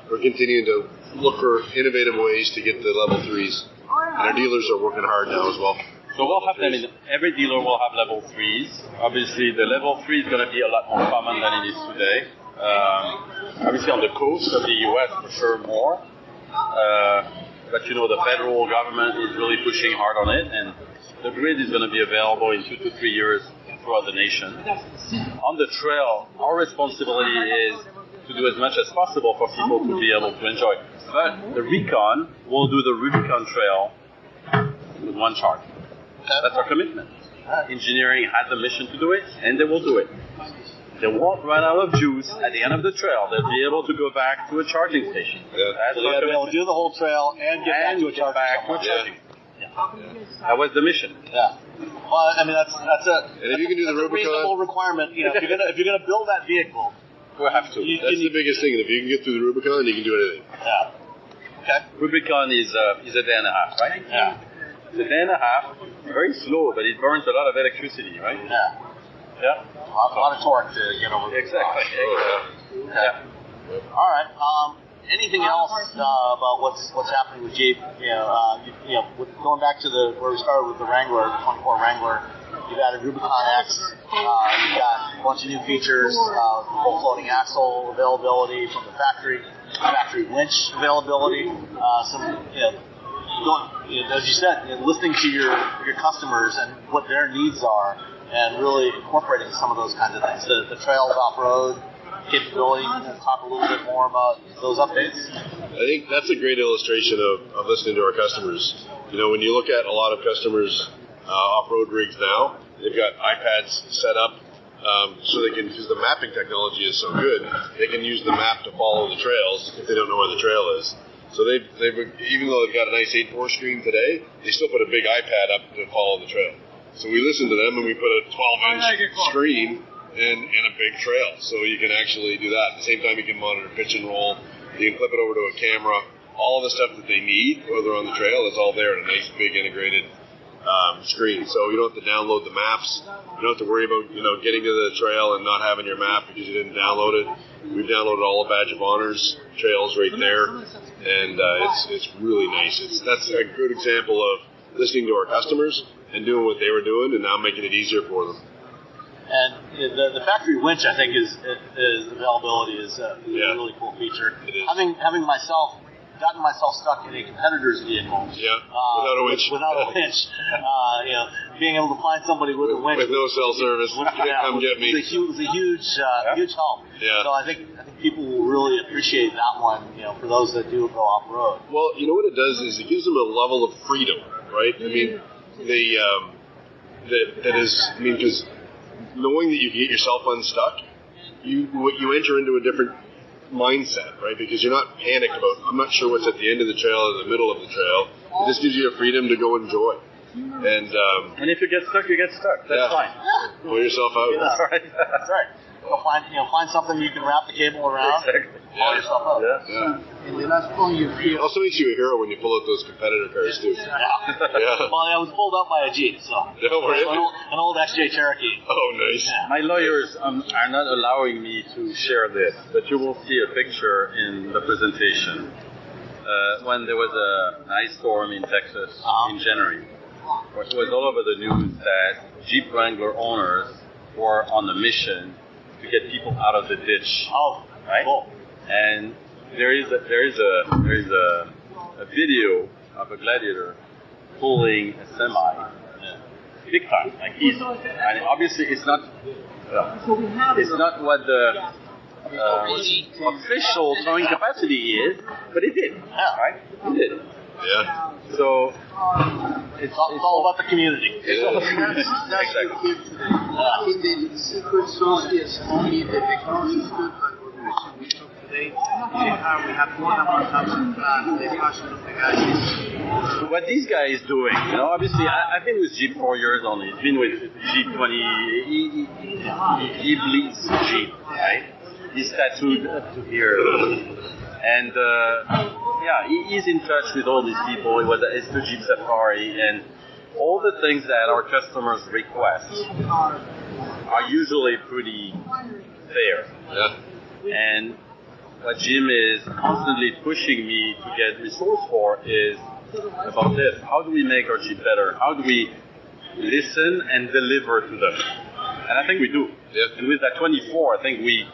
We're continuing to look for innovative ways to get the level 3s. And our dealers are working hard now as well. So we'll have them in every dealer will have level 3s. Obviously, the level 3 is going to be a lot more common than it is today. Obviously, on the coast of the U.S., for sure more. But the federal government is really pushing hard on it, and the grid is going to be available in 2 to 3 years throughout the nation. On the trail, our responsibility is to do as much as possible for people to be able to enjoy. But the Recon will do the Rubicon Trail with one charge. That's our commitment. Engineering has the mission to do it, and they will do it. They won't run out of juice at the end of the trail. They'll be able to go back to a charging station. Yeah. So they'll be able to do the whole trail and get back to a charging station. That was the mission. Yeah. Well, I mean that's and if you can do the Rubicon, reasonable requirement. If you're gonna build that vehicle, we'll have to. That's the biggest thing. If you can get through the Rubicon, you can do anything. Yeah. Okay. Rubicon is a day and a half, right? Yeah. It's a day and a half, very slow, but it burns a lot of electricity, right? Yeah. Yeah. A lot of torque to get over. Exactly. Yeah. All right. Anything else about what's happening with Jeep? Going back to where we started with the Wrangler, the 24 Wrangler. You've added Rubicon X. You've got a bunch of new features, full floating axle availability from the factory winch availability. As you said, listening to your customers and what their needs are, and really incorporating some of those kinds of things. The trails off-road capability. Talk a little bit more about those updates. I think that's a great illustration of listening to our customers. When you look at a lot of customers' off-road rigs now, they've got iPads set up so they can, because the mapping technology is so good, they can use the map to follow the trails if they don't know where the trail is. So they've even though they've got a nice 8.4 screen today, they still put a big iPad up to follow the trail. So we listen to them and we put a 12-inch screen and a big trail, so you can actually do that. At the same time, you can monitor pitch and roll. You can clip it over to a camera. All of the stuff that they need while they're on the trail is all there in a nice big integrated screen. So you don't have to download the maps. You don't have to worry about getting to the trail and not having your map because you didn't download it. We've downloaded all the Badge of Honors trails right there, and it's really nice. That's a good example of listening to our customers and doing what they were doing, and now making it easier for them. And the factory winch, I think, is availability is a really cool feature. It is. Having gotten myself stuck in a competitor's vehicle. Yeah. Without a winch. Without a winch. Being able to find somebody with a winch. With no cell service. Come get me. It was a huge help. Yeah. So I think people will really appreciate that one. For those that do go off road. Well, what it does is it gives them a level of freedom, right? I mean, because knowing that you can get yourself unstuck, you enter into a different mindset, right? Because you're not panicked about, I'm not sure what's at the end of the trail or the middle of the trail. It just gives you a freedom to go enjoy. And if you get stuck, you get stuck. That's fine. Pull yourself out. That's right. That's right. Find something you can wrap the cable around. Exactly. Pull yourself out. Yeah. It also makes you a hero when you pull out those competitor cars too. Yeah. Well, I was pulled out by a Jeep, so. Don't worry. An old XJ Cherokee. Oh, nice. Yeah. My lawyers are not allowing me to share this, but you will see a picture in the presentation. When there was an ice storm in Texas in January, it was all over the news that Jeep Wrangler owners were on a mission to get people out of the ditch. Oh, right. Cool. And there is a video of a gladiator pulling a semi, big time. And obviously it's not what the official towing capacity is, but it did. Yeah. Right? It did. Yeah. So It's all about the community. exactly. The secret sauce is only the technology is good, but we talk today. We have more than 1,000 plants. The passion of the guys is. What this guy is doing, obviously, I've been with Jeep 4 years only. He's been with Jeep 20. He bleeds Jeep, right? He's tattooed up to here. And he's in touch with all these people. He was at S2 Jeep Safari, and all the things that our customers request are usually pretty fair. Yeah. And what Jim is constantly pushing me to get resource for is about this. How do we make our Jeep better? How do we listen and deliver to them? And I think we do. Yeah. And with that 24, I think we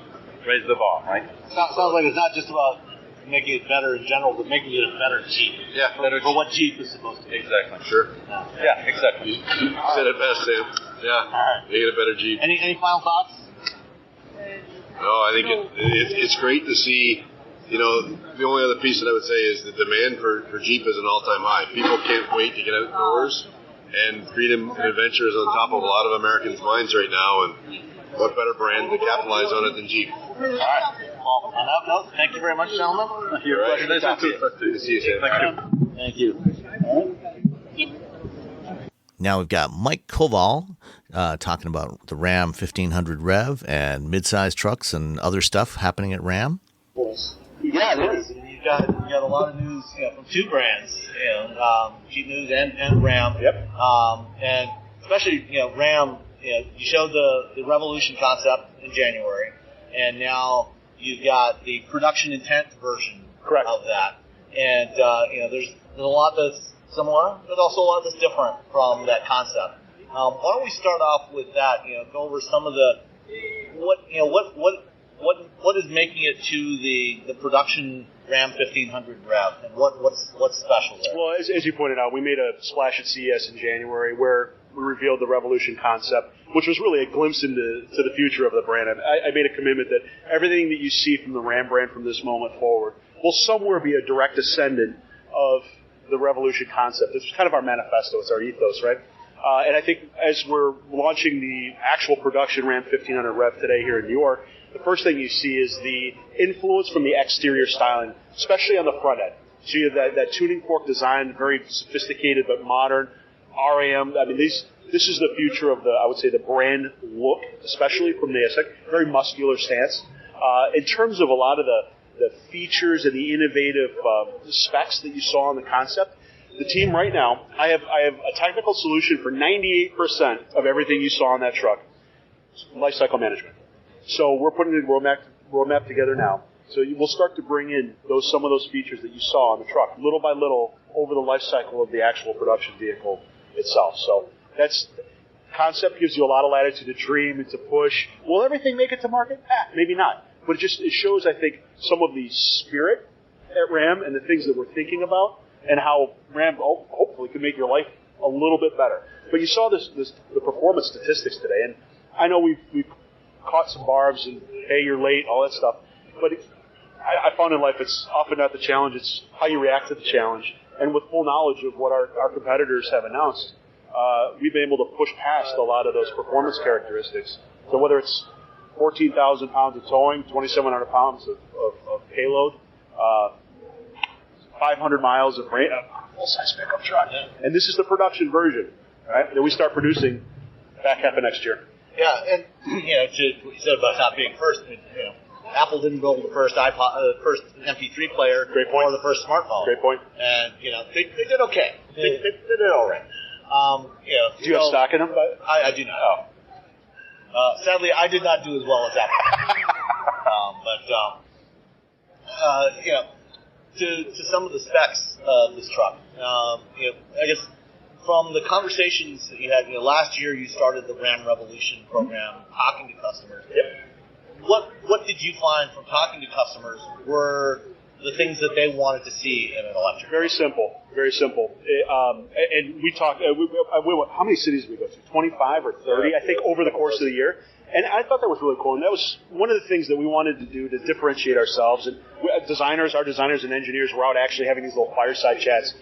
raised the bar, right? Sounds like it's not just about making it better in general, but making it a better Jeep. Yeah, For what Jeep is supposed to be. Exactly. Sure. Yeah, exactly. You said it best, Sam. Yeah. All right. Make it a better Jeep. Any final thoughts? No, I think it's great to see. The only other piece that I would say is the demand for Jeep is an all-time high. People can't wait to get outdoors, and freedom and adventure is on top of a lot of Americans' minds right now, and what better brand to capitalize on it than Jeep? All right. Well, on that note, thank you very much, gentlemen. You're All right. pleasure to talk to you. Good to see you, Sam. Thank you. Thank you. Now we've got Mike Koval talking about the Ram 1500 Rev and midsize trucks and other stuff happening at Ram. Yeah, it is. You've got a lot of news from two brands, Jeep News and Ram. Yep. And especially Ram. You showed the Revolution concept in January, and now you've got the production intent version Correct. of that. And there's a lot that's similar, but also a lot that's different from that concept. Why don't we start off with that? Go over some of the what is making it to the production Ram 1500 Rev, and what's special there? Well, as you pointed out, we made a splash at CES in January where we revealed the Revolution concept, which was really a glimpse into the future of the brand. I made a commitment that everything that you see from the Ram brand from this moment forward will somewhere be a direct descendant of the Revolution concept. It's kind of our manifesto. It's our ethos, right? And I think as we're launching the actual production Ram 1500 Rev today here in New York, the first thing you see is the influence from the exterior styling, especially on the front end. So you have that tuning fork design, very sophisticated but modern. RAM, I mean, this is the future of I would say, the brand look, especially from the very muscular stance. In terms of a lot of the features and the innovative specs that you saw on the concept, the team right now, I have a technical solution for 98% of everything you saw on that truck. Lifecycle management. So we're putting a roadmap together now. So we'll start to bring in some of those features that you saw on the truck, little by little, over the life cycle of the actual production vehicle itself. So that's concept gives you a lot of latitude to dream and to push. Will everything make it to market? Maybe not. But it shows, I think, some of the spirit at Ram and the things that we're thinking about, and how Ram hopefully can make your life a little bit better. But you saw the performance statistics today, and I know we've caught some barbs and, hey, you're late, all that stuff. But I found in life it's often not the challenge, it's how you react to the challenge. And with full knowledge of what our competitors have announced, we've been able to push past a lot of those performance characteristics. So whether it's 14,000 pounds of towing, 2,700 pounds of payload, 500 miles of range, full-size pickup truck. And this is the production version, right? That we start producing back half of next year. Yeah, and to what you said about not being first, Apple didn't build the first iPod, first MP3 player, Great point. or the first smartphone. Great point. And they did okay. They did all right. Do you have stock in them? I do not. Oh. Sadly, I did not do as well as Apple. To some of the specs of this truck, I guess from the conversations that you had, last year you started the Ram Revolution program, talking to customers. Yep. What did you find from talking to customers were the things that they wanted to see in an electric? Very simple. Very simple. And we talked, how many cities did we go to? 25 or 30, I think, over the course of the year. And I thought that was really cool. And that was one of the things that we wanted to do to differentiate ourselves. And our designers and engineers were out actually having these little fireside chats.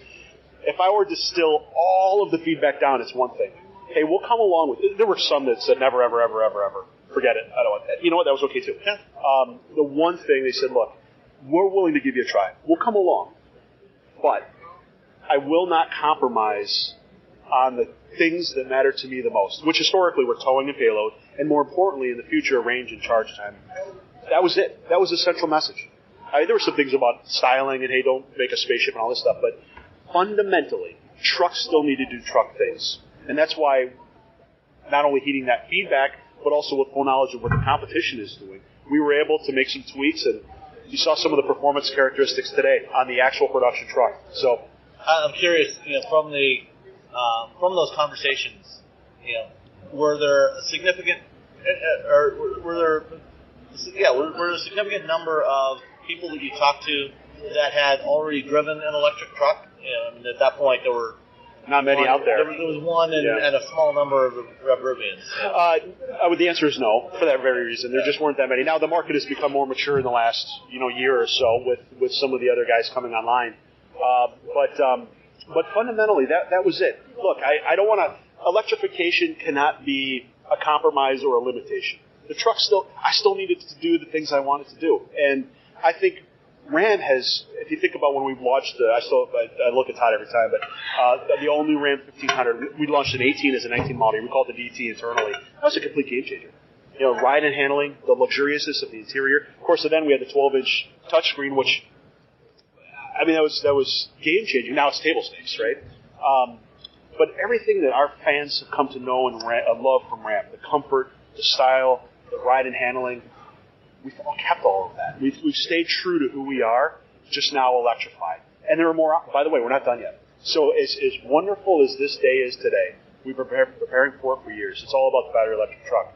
if I were to distill all of the feedback down, it's one thing. Hey, we'll come along with it. There were some that said never, ever, ever, ever, ever. Forget it. I don't want that. You know what? That was okay too. Yeah. The one thing they said, look, we're willing to give you a try. We'll come along. But I will not compromise on the things that matter to me the most, which historically were towing and payload, and more importantly, in the future, range and charge time. That was it. That was the central message. There were some things about styling and, hey, don't make a spaceship and all this stuff, but fundamentally, trucks still need to do truck things. And that's why not only heeding that feedback, but also with full knowledge of what the competition is doing, we were able to make some tweaks, and you saw some of the performance characteristics today on the actual production truck. So I'm curious, from those conversations, were there a significant were there a significant number of people that you talked to that had already driven an electric truck? And at that point, there were not many out there. There was one and a small number of Rivians. The answer is no, for that very reason. There just weren't that many. Now, the market has become more mature in the last year or so with some of the other guys coming online. But fundamentally, that was it. Look, I don't want to. Electrification cannot be a compromise or a limitation. The truck I still needed to do the things I wanted to do, and I think Ram has. If you think about when we launched, I look at Todd every time, but the all new Ram 1500, we launched an 18 as a 19 model. We call it the DT internally. That was a complete game changer. Ride and handling, the luxuriousness of the interior. Of course, then we had the 12-inch touchscreen, which that was game changing. Now it's table stakes, right? But everything that our fans have come to know and love from Ram, the comfort, the style, the ride and handling, we've all kept all of that. We've stayed true to who we are, just now electrified. And there are more. By the way, we're not done yet. So as wonderful as this day is today, we've been preparing for it for years. It's all about the battery electric truck.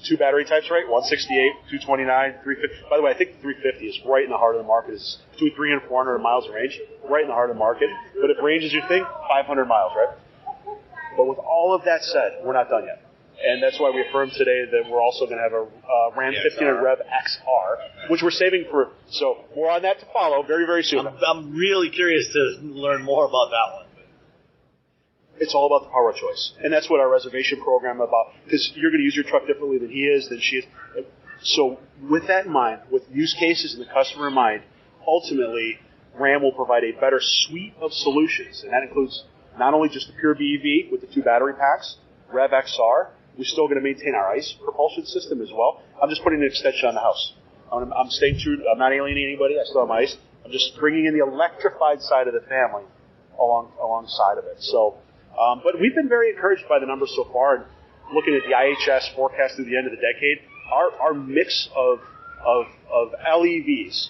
2 battery types, right? 168, 229, 350. By the way, I think the 350 is right in the heart of the market. It's between 300 and 400 miles of range, right in the heart of the market. But if range is your thing, 500 miles, right? But with all of that said, we're not done yet. And that's why we affirmed today that we're also going to have a Ram 1500 Rev XR, which we're saving for. So more on that to follow very, very soon. I'm really curious to learn more about that one. It's all about the power of choice. And that's what our reservation program is about. Because you're going to use your truck differently than he is, than she is. So with that in mind, with use cases and the customer in mind, ultimately, Ram will provide a better suite of solutions. And that includes not only just the pure BEV with the 2 battery packs, Rev XR, we're still going to maintain our ICE propulsion system as well. I'm just putting an extension on the house. I'm staying true. I'm not alienating anybody. I still have my ICE. I'm just bringing in the electrified side of the family alongside of it. So, but we've been very encouraged by the numbers so far. And looking at the IHS forecast through the end of the decade, our mix of LEVs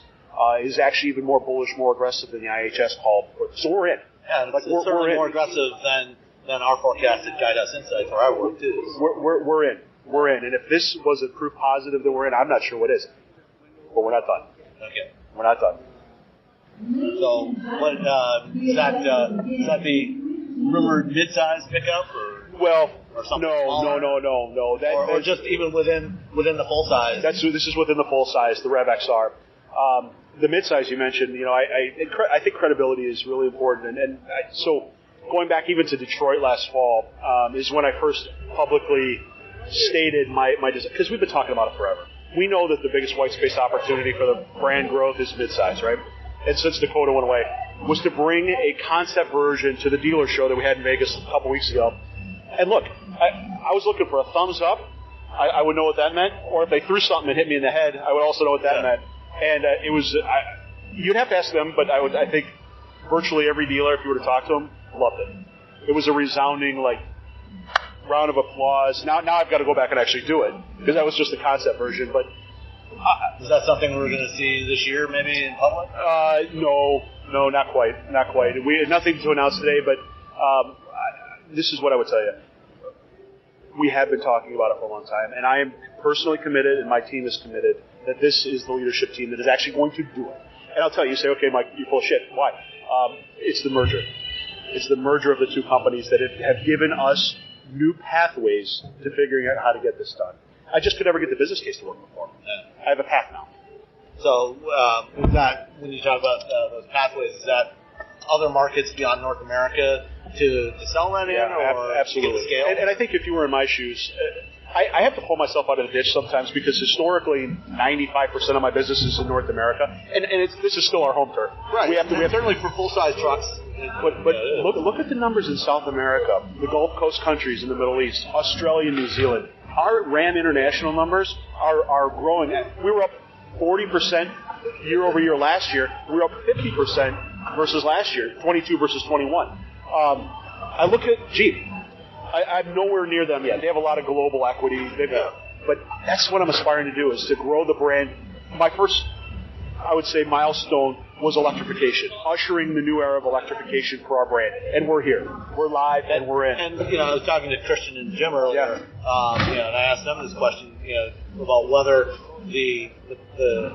is actually even more bullish, more aggressive than the IHS called for. So we're in. Yeah, it's certainly more aggressive than our forecast at Guide Us Insights, where I work too. We're in. We're in. And if this was a proof positive that we're in, I'm not sure what is. But we're not done. Okay. We're not done. So, what is that the rumored midsize pickup, or something? No. Or just even within the full size. This is within the full size, the Rev XR. The midsize you mentioned, I think credibility is really important, so going back even to Detroit last fall is when I first publicly stated my desire, because we've been talking about it forever. We know that the biggest white space opportunity for the brand growth is midsize, right? And since Dakota went away, was to bring a concept version to the dealer show that we had in Vegas a couple weeks ago. And look, I was looking for a thumbs up. I would know what that meant, or if they threw something and hit me in the head, I would also know what that meant. And it was, you'd have to ask them, but I think virtually every dealer, if you were to talk to them, loved it. It was a resounding, round of applause. Now I've got to go back and actually do it, because that was just the concept version. But is that something we're going to see this year, maybe in public? No, not quite. We had nothing to announce today, but this is what I would tell you. We have been talking about it for a long time, and I am personally committed, and my team is committed, that this is the leadership team that is actually going to do it. And I'll tell you, say, okay, Mike, you're full of shit. Why? It's the merger. It's the merger of the two companies that have given us new pathways to figuring out how to get this done. I just could never get the business case to work before. Yeah. I have a path now. So, with that, when you talk about those pathways, is that other markets beyond North America to sell that in, or absolutely. to get the scale? And I think if you were in my shoes, I have to pull myself out of the ditch sometimes because historically 95% of my business is in North America, and this is still our home turf. Right. We have certainly for full-size trucks. But look at the numbers in South America, the Gulf Coast countries in the Middle East, Australia, New Zealand. Our Ram International numbers are growing. We were up 40% year over year last year. We were up 50% versus last year, 22 versus 21. I look at Jeep. I'm nowhere near them yet. They have a lot of global equity. But that's what I'm aspiring to do, is to grow the brand. My first, I would say, milestone was electrification, ushering the new era of electrification for our brand. And we're here. We're live, and we're in. And, I was talking to Christian and Jim earlier, and I asked them this question, about whether the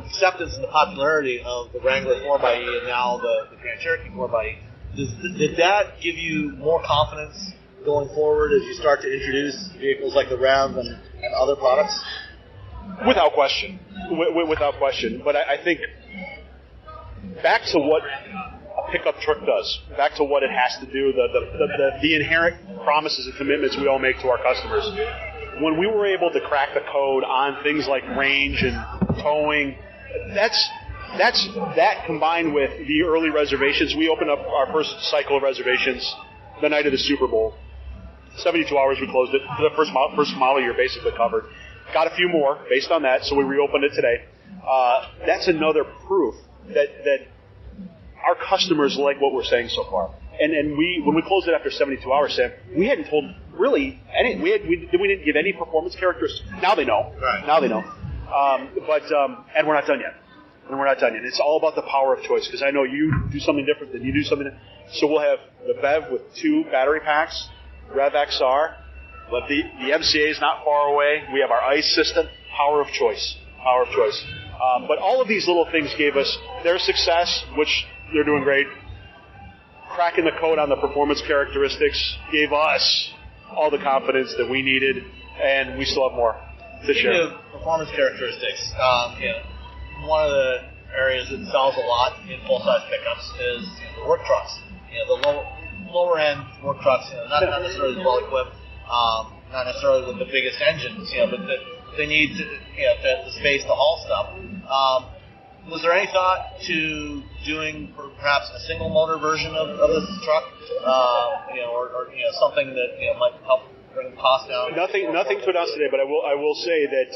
acceptance and the popularity of the Wrangler 4xe and now the Grand Cherokee 4xe, did that give you more confidence going forward as you start to introduce vehicles like the Ram and other products? Without question. Without question. But I think back to what a pickup truck does, back to what it has to do, the inherent promises and commitments we all make to our customers. When we were able to crack the code on things like range and towing, that's that combined with the early reservations. We opened up our first cycle of reservations the night of the Super Bowl. 72 hours we closed it. The first model year basically covered. Got a few more based on that, so we reopened it today. That's another proof that our customers like what we're saying so far. And when we closed it after 72 hours, Sam, we hadn't told really any. We didn't give any performance characteristics. Now they know. Right. Now they know. And we're not done yet. It's all about the power of choice, because I know you do something different than you do something. So we'll have the BEV with 2 battery packs, Rev XR, but the MCA is not far away. We have our ICE system, power of choice. But all of these little things gave us their success, which they're doing great. Cracking the code on the performance characteristics gave us all the confidence that we needed, and we still have more to share. Performance characteristics. One of the areas that sells a lot in full-size pickups is the work trucks. The lower-end work trucks, not necessarily well equipped, not necessarily with the biggest engines, but they need the space to haul stuff. Was there any thought to doing perhaps a single motor version of this truck, or something that might help bring the cost down? Nothing to announce today, but I will say that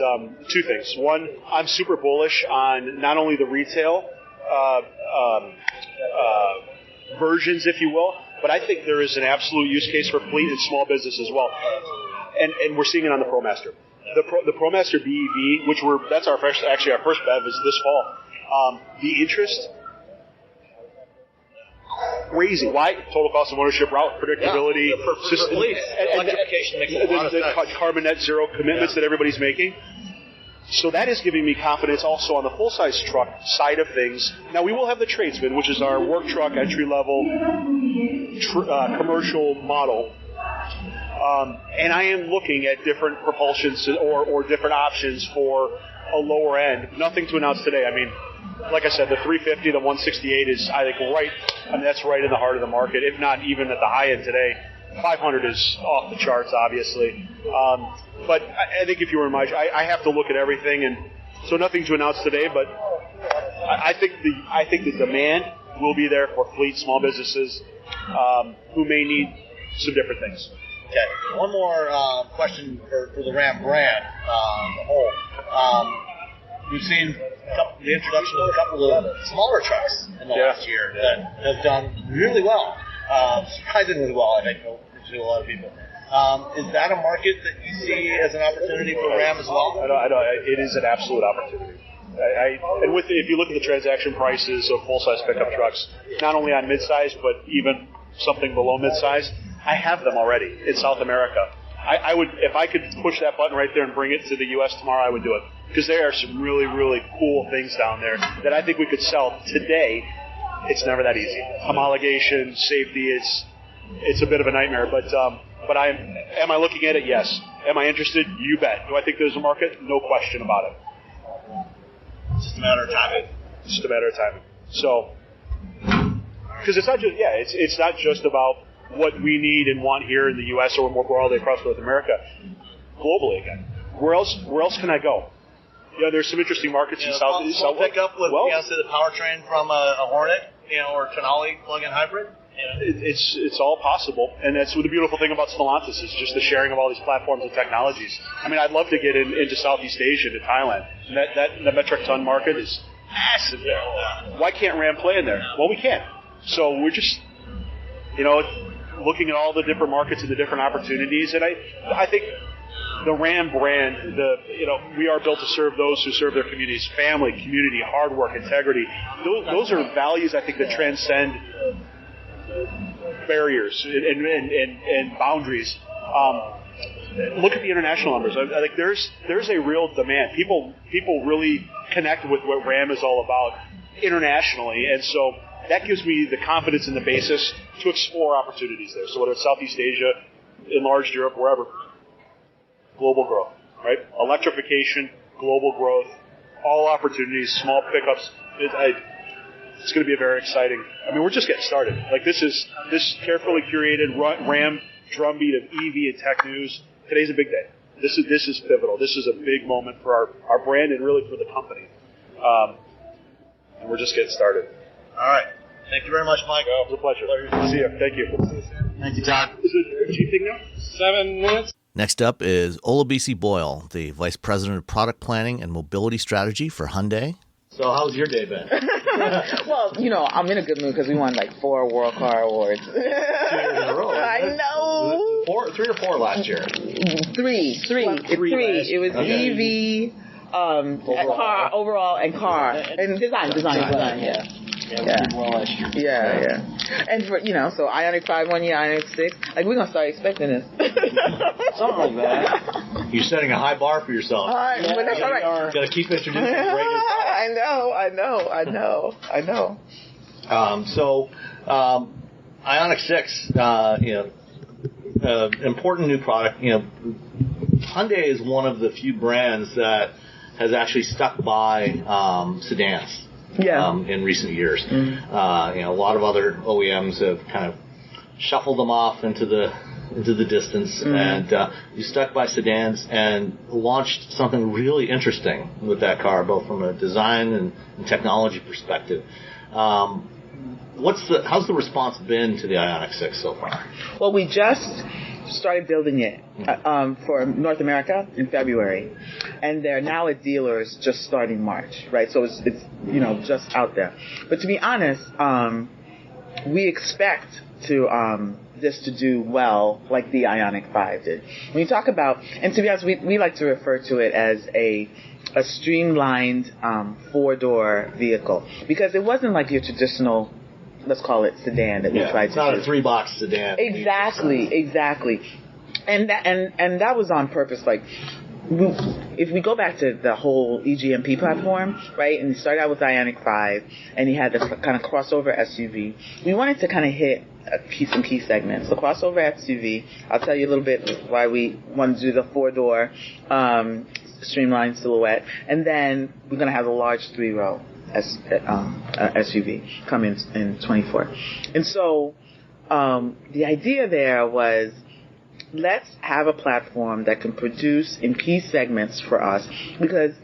2 things. One, I'm super bullish on not only the retail versions, if you will, but I think there is an absolute use case for fleet and small business as well, and we're seeing it on the ProMaster. The ProMaster BEV, that's our first BEV is this fall. The interest, crazy. Why? Total cost of ownership, route predictability, electrification makes a lot of sense. Carbon net zero commitments that everybody's making. So that is giving me confidence also on the full-size truck side of things. Now, we will have the Tradesman, which is our work truck, entry-level, commercial model. And I am looking at different propulsions or different options for a lower end. Nothing to announce today. I mean, like I said, the 350, the 168 is, I think, that's right in the heart of the market, if not even at the high end today. 500 is off the charts, obviously. But I think if you were in my, I have to look at everything, and so nothing to announce today. But I think the demand will be there for fleet, small businesses who may need some different things. Okay. One more question for the Ram brand as a whole. We've seen the introduction of a couple of smaller trucks in the last year that have done really well, surprisingly well, I think, to a lot of people. Is that a market that you see as an opportunity for Ram as well? I know. It is an absolute opportunity. If you look at the transaction prices of full-size pickup trucks, not only on midsize, but even something below midsize, I have them already in South America. I would, if I could push that button right there and bring it to the U.S. tomorrow, I would do it. Because there are some really, really cool things down there that I think we could sell today. It's never that easy. Homologation, safety, it's a bit of a nightmare. But am I looking at it? Yes. Am I interested? You bet. Do I think there's a market? No question about it. It's just a matter of timing. So, Because it's not just about what we need and want here in the U.S. or more broadly across North America. Globally again, where else can I go? Yeah, there's some interesting markets in South. Pick up with the powertrain from a Hornet, or Tonale plug-in hybrid. It's all possible, and that's the beautiful thing about Stellantis is just the sharing of all these platforms and technologies. I mean, I'd love to get into Southeast Asia, to Thailand. That metric ton market is massive there. Why can't Ram play in there? Well, we can. So we're just, looking at all the different markets and the different opportunities, and I think the Ram brand, we are built to serve those who serve their communities, family, community, hard work, integrity. Those are values I think that transcend barriers and boundaries. Look at the international numbers. I think there's a real demand. People really connect with what Ram is all about internationally, and so that gives me the confidence and the basis to explore opportunities there. So whether it's Southeast Asia, enlarged Europe, wherever, global growth, right? Electrification, global growth, all opportunities, small pickups. It's going to be very exciting. I mean, we're just getting started. Like this carefully curated Ram drumbeat of EV and tech news. Today's a big day. This is pivotal. This is a big moment for our brand and really for the company. And we're just getting started. All right. Thank you very much, Mike. It was a pleasure. See you. Thank you. Thank you, Todd. Is it cheating now? 7 minutes. Next up is Olabisi Boyle, the Vice President of Product Planning and Mobility Strategy for Hyundai. So how's your day been? Well, I'm in a good mood because we won 4 World Car Awards. 2 years in a row. I know. 3 or 4 last year? 3. It was EV, overall, and car. And design, yeah. Yeah. And for, so Ioniq 5 1 year, Ioniq 6. We're going to start expecting this. Something like that. You're setting a high bar for yourself. But that's all right. Got to keep introducing great new products. I know. So, Ioniq 6, important new product. Hyundai is one of the few brands that has actually stuck by sedans. In recent years. Mm-hmm. A lot of other OEMs have kind of shuffled them off into the distance, mm-hmm. and you stuck by sedans and launched something really interesting with that car, both from a design and technology perspective. How's the response been to the Ioniq 6 so far? Well, we just started building it for North America in February, and they're now at dealers just starting March, right? So it's just out there. But to be honest, we expect this to do well like the Ioniq 5 did. When you talk about, and to be honest, we like to refer to it as a streamlined 4-door vehicle, because it wasn't like your traditional, let's call it sedan that we tried to do. It's not a 3-box sedan. Exactly. And that was on purpose. If we go back to the whole EGMP platform, right, and you started out with Ioniq 5, and you had this kind of crossover SUV, we wanted to kind of hit some key segments. The crossover SUV, I'll tell you a little bit why we wanted to do the 4-door streamlined silhouette, and then we're going to have a large 3-row SUV come in 24. And so the idea there was, let's have a platform that can produce in key segments for us, because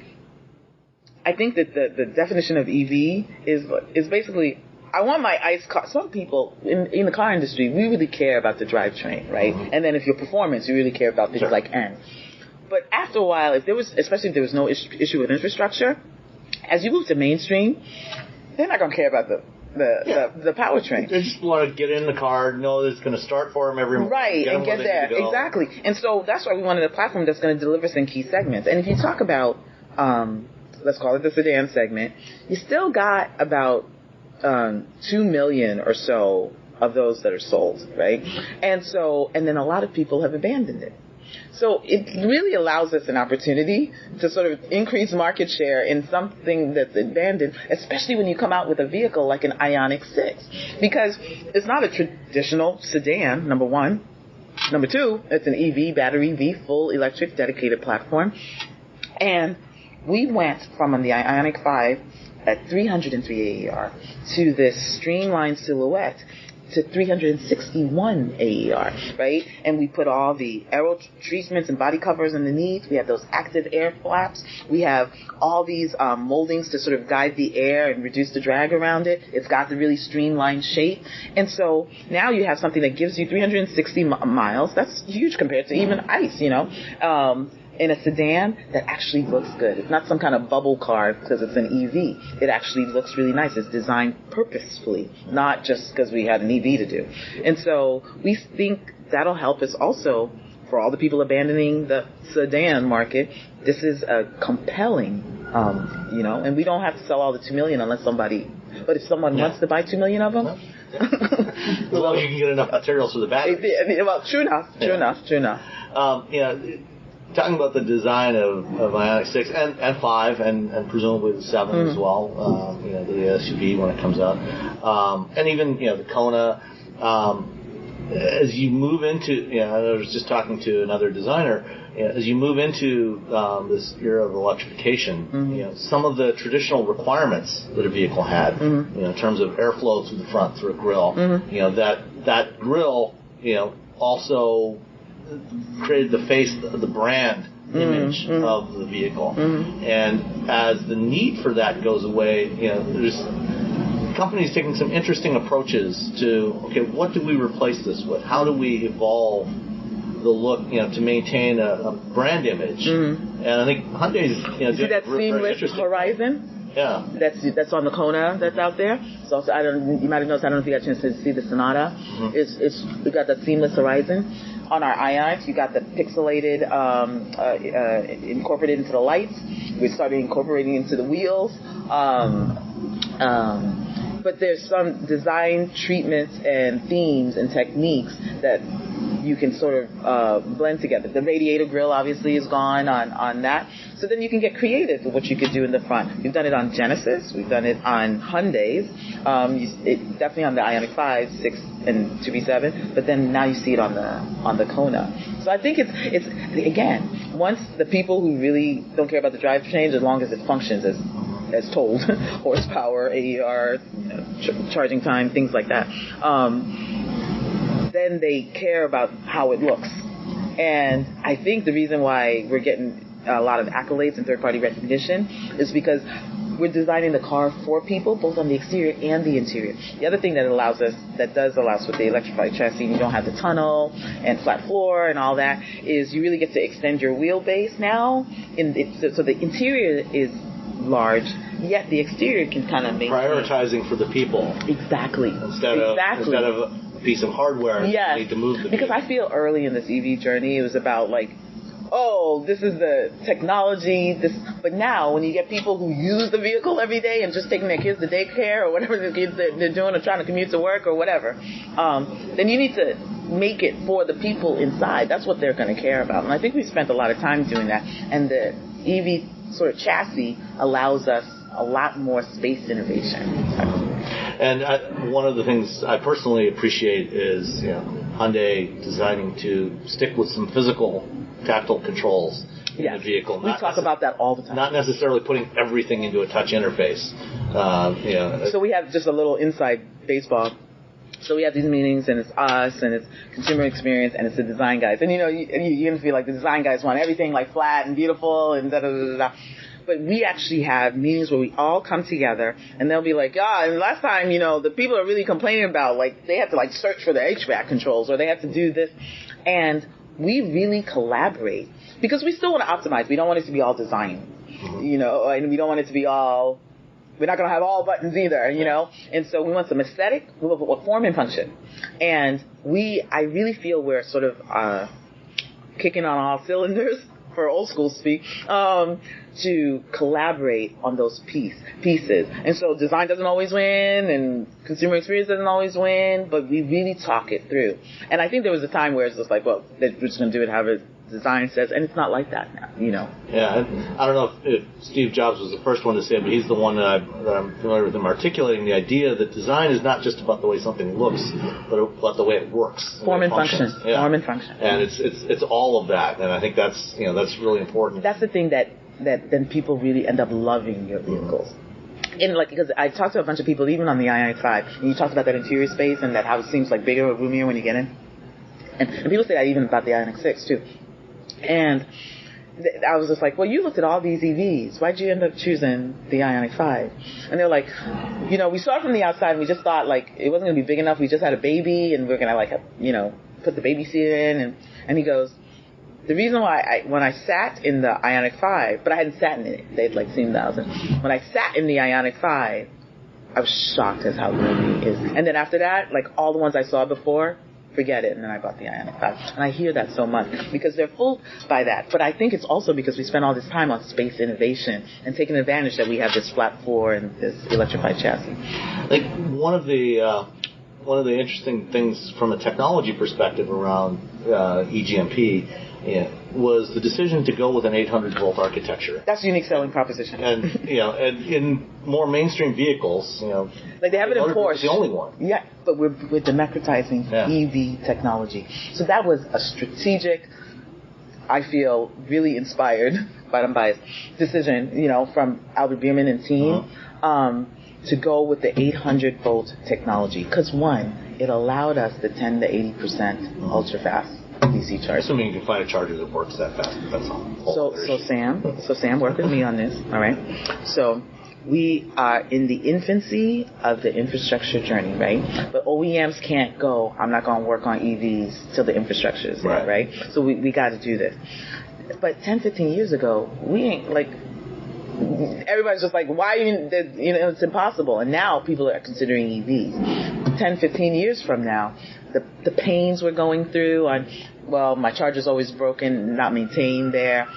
I think that the definition of EV is basically, I want my ICE car. Some people in the car industry, we really care about the drivetrain, right? Mm-hmm. And then if your performance, you really care about things like N. But after a while, especially if there was no issue with infrastructure, as you move to mainstream, they're not going to care about the powertrain. They just want to get in the car, know that it's going to start for them every morning. Right, and get there. Exactly. And so that's why we wanted a platform that's going to deliver some key segments. And if you talk about, let's call it the sedan segment, you still got about 2 million or so of those that are sold, right? And then a lot of people have abandoned it. So it really allows us an opportunity to sort of increase market share in something that's abandoned, especially when you come out with a vehicle like an Ioniq 6. Because it's not a traditional sedan, number one. Number two, it's an EV, battery V, full electric dedicated platform. And we went from on the Ioniq 5 at 303 AER to this streamlined silhouette to 361 AER, right? And we put all the aero treatments and body covers underneath. We have those active air flaps. We have all these moldings to sort of guide the air and reduce the drag around it. It's got the really streamlined shape. And so now you have something that gives you 360 miles. That's huge compared to even ICE, you know. In a sedan that actually looks good. It's not some kind of bubble car because it's an EV. It actually looks really nice. It's designed purposefully, not just because we had an EV to do. And so we think that'll help us also for all the people abandoning the sedan market. This is a compelling, you know, and we don't have to sell all the 2 million unless somebody, but if someone wants to buy 2 million of them. As long as you can get enough materials for the battery. Well, true enough. You know, talking about the design of Ioniq 6 and 5 and presumably the 7 as well, you know, the SUV when it comes out, and even, you know, the Kona, as you move into, you know, I was just talking to another designer, you know, as you move into this era of electrification, you know, some of the traditional requirements that a vehicle had, you know, in terms of airflow through the front, through a grille, you know, that grille, you know, also created the face, the brand image of the vehicle. And as the need for that goes away, you know, there's companies taking some interesting approaches to, okay, what do we replace this with? How do we evolve the look, you know, to maintain a brand image? And I think Hyundai's, you know, see that seamless horizon? Yeah. That's on the Kona that's out there. So you might have noticed, I don't know if you got a chance to see the Sonata. We got that seamless horizon. On our Ioniq, you got the pixelated, incorporated into the lights. We started incorporating into the wheels. But there's some design treatments and themes and techniques that you can sort of blend together. The radiator grille obviously is gone on that. So then you can get creative with what you could do in the front. We've done it on Genesis. We've done it on Hyundais. Definitely on the Ioniq 5, 6, and 2B7. But then now you see it on the Kona. So I think it's again, once the people who really don't care about the drivetrain, as long as it functions as told, horsepower, AER, charging time, things like that, then they care about how it looks. And I think the reason why we're getting a lot of accolades and third-party recognition is because we're designing the car for people, both on the exterior and the interior. The other thing that does allow us with the electrified chassis, you don't have the tunnel and flat floor and all that, is you really get to extend your wheelbase now. So the interior is large, yet the exterior can kind of maintain. Prioritizing for the people. Exactly. Instead of a piece of hardware that you need to move the vehicle. Because I feel early in this EV journey, it was about like, oh, this is the technology, but now when you get people who use the vehicle every day and just taking their kids to daycare or whatever the kids they're doing or trying to commute to work or whatever, then you need to make it for the people inside. That's what they're going to care about. And I think we spent a lot of time doing that. And the EV sort of chassis allows us a lot more space innovation. And one of the things I personally appreciate is, you know, Hyundai designing to stick with some physical tactile controls in the vehicle. We talk about that all the time. Not necessarily putting everything into a touch interface. You know. So we have just a little inside baseball. So we have these meetings, and it's us, and it's consumer experience, and it's the design guys. And, you know, you're going to feel like the design guys want everything like flat and beautiful and da-da-da-da-da. But we actually have meetings where we all come together, and they'll be like, and last time, you know, the people are really complaining about, like, they have to, like, search for the HVAC controls, or they have to do this. And we really collaborate, because we still want to optimize. We don't want it to be all design, you know, and we don't want it to be all, we're not going to have all buttons either, you know. And so we want some aesthetic, we want form and function. And I really feel we're sort of kicking on all cylinders, for old school speak, to collaborate on those pieces. And so design doesn't always win, and consumer experience doesn't always win, but we really talk it through. And I think there was a time where it's just like, well, we're just going to do it however design says, and it's not like that now, you know. Yeah, I don't know if Steve Jobs was the first one to say it, but he's the one that I'm familiar with him articulating the idea that design is not just about the way something looks, but about the way it works. Form and function. Yeah. Form and function. And it's all of that, and I think that's really important. That's the thing that then people really end up loving your vehicles. And like, because I talked to a bunch of people, even on the Ioniq 5, and you talked about that interior space and that how it seems like bigger or roomier when you get in. And people say that even about the Ioniq 6 too. And I was just like, well, you looked at all these EVs. Why'd you end up choosing the Ioniq 5? And they're like, you know, we saw it from the outside and we just thought like it wasn't going to be big enough. We just had a baby and we're going to like, you know, put the baby seat in. And he goes, the reason why when I sat in the Ioniq 5, but I hadn't sat in it. They'd like seen thousands. When I sat in the Ioniq 5, I was shocked as how roomy it is. And then after that, like all the ones I saw before, forget it. And then I bought the Ioniq 5. And I hear that so much because they're fooled by that. But I think it's also because we spend all this time on space innovation and taking advantage that we have this flat floor and this electrified chassis. Like one of the interesting things from a technology perspective around EGMP was the decision to go with an 800-volt architecture. That's a unique selling proposition. And and in more mainstream vehicles, like they have it in Porsche. It's the only one. Yeah, but we're democratizing EV technology. So that was a strategic, I feel, really inspired, but I'm biased, decision, from Albert Bierman and team, to go with the 800-volt technology. Because one, it allowed us the 10 to 80% ultra-fast DC charge. Assuming you can find a charger that works that fast. That's all. So Sam worked with me on this. All right. So we are in the infancy of the infrastructure journey, right? But OEMs can't go, I'm not going to work on EVs till the infrastructure is there, right? So we got to do this. But 10, 15 years ago, we ain't like, everybody's just like, why even, it's impossible. And now people are considering EVs. 10, 15 years from now, the pains we're going through on, well, my charger's always broken, not maintained there.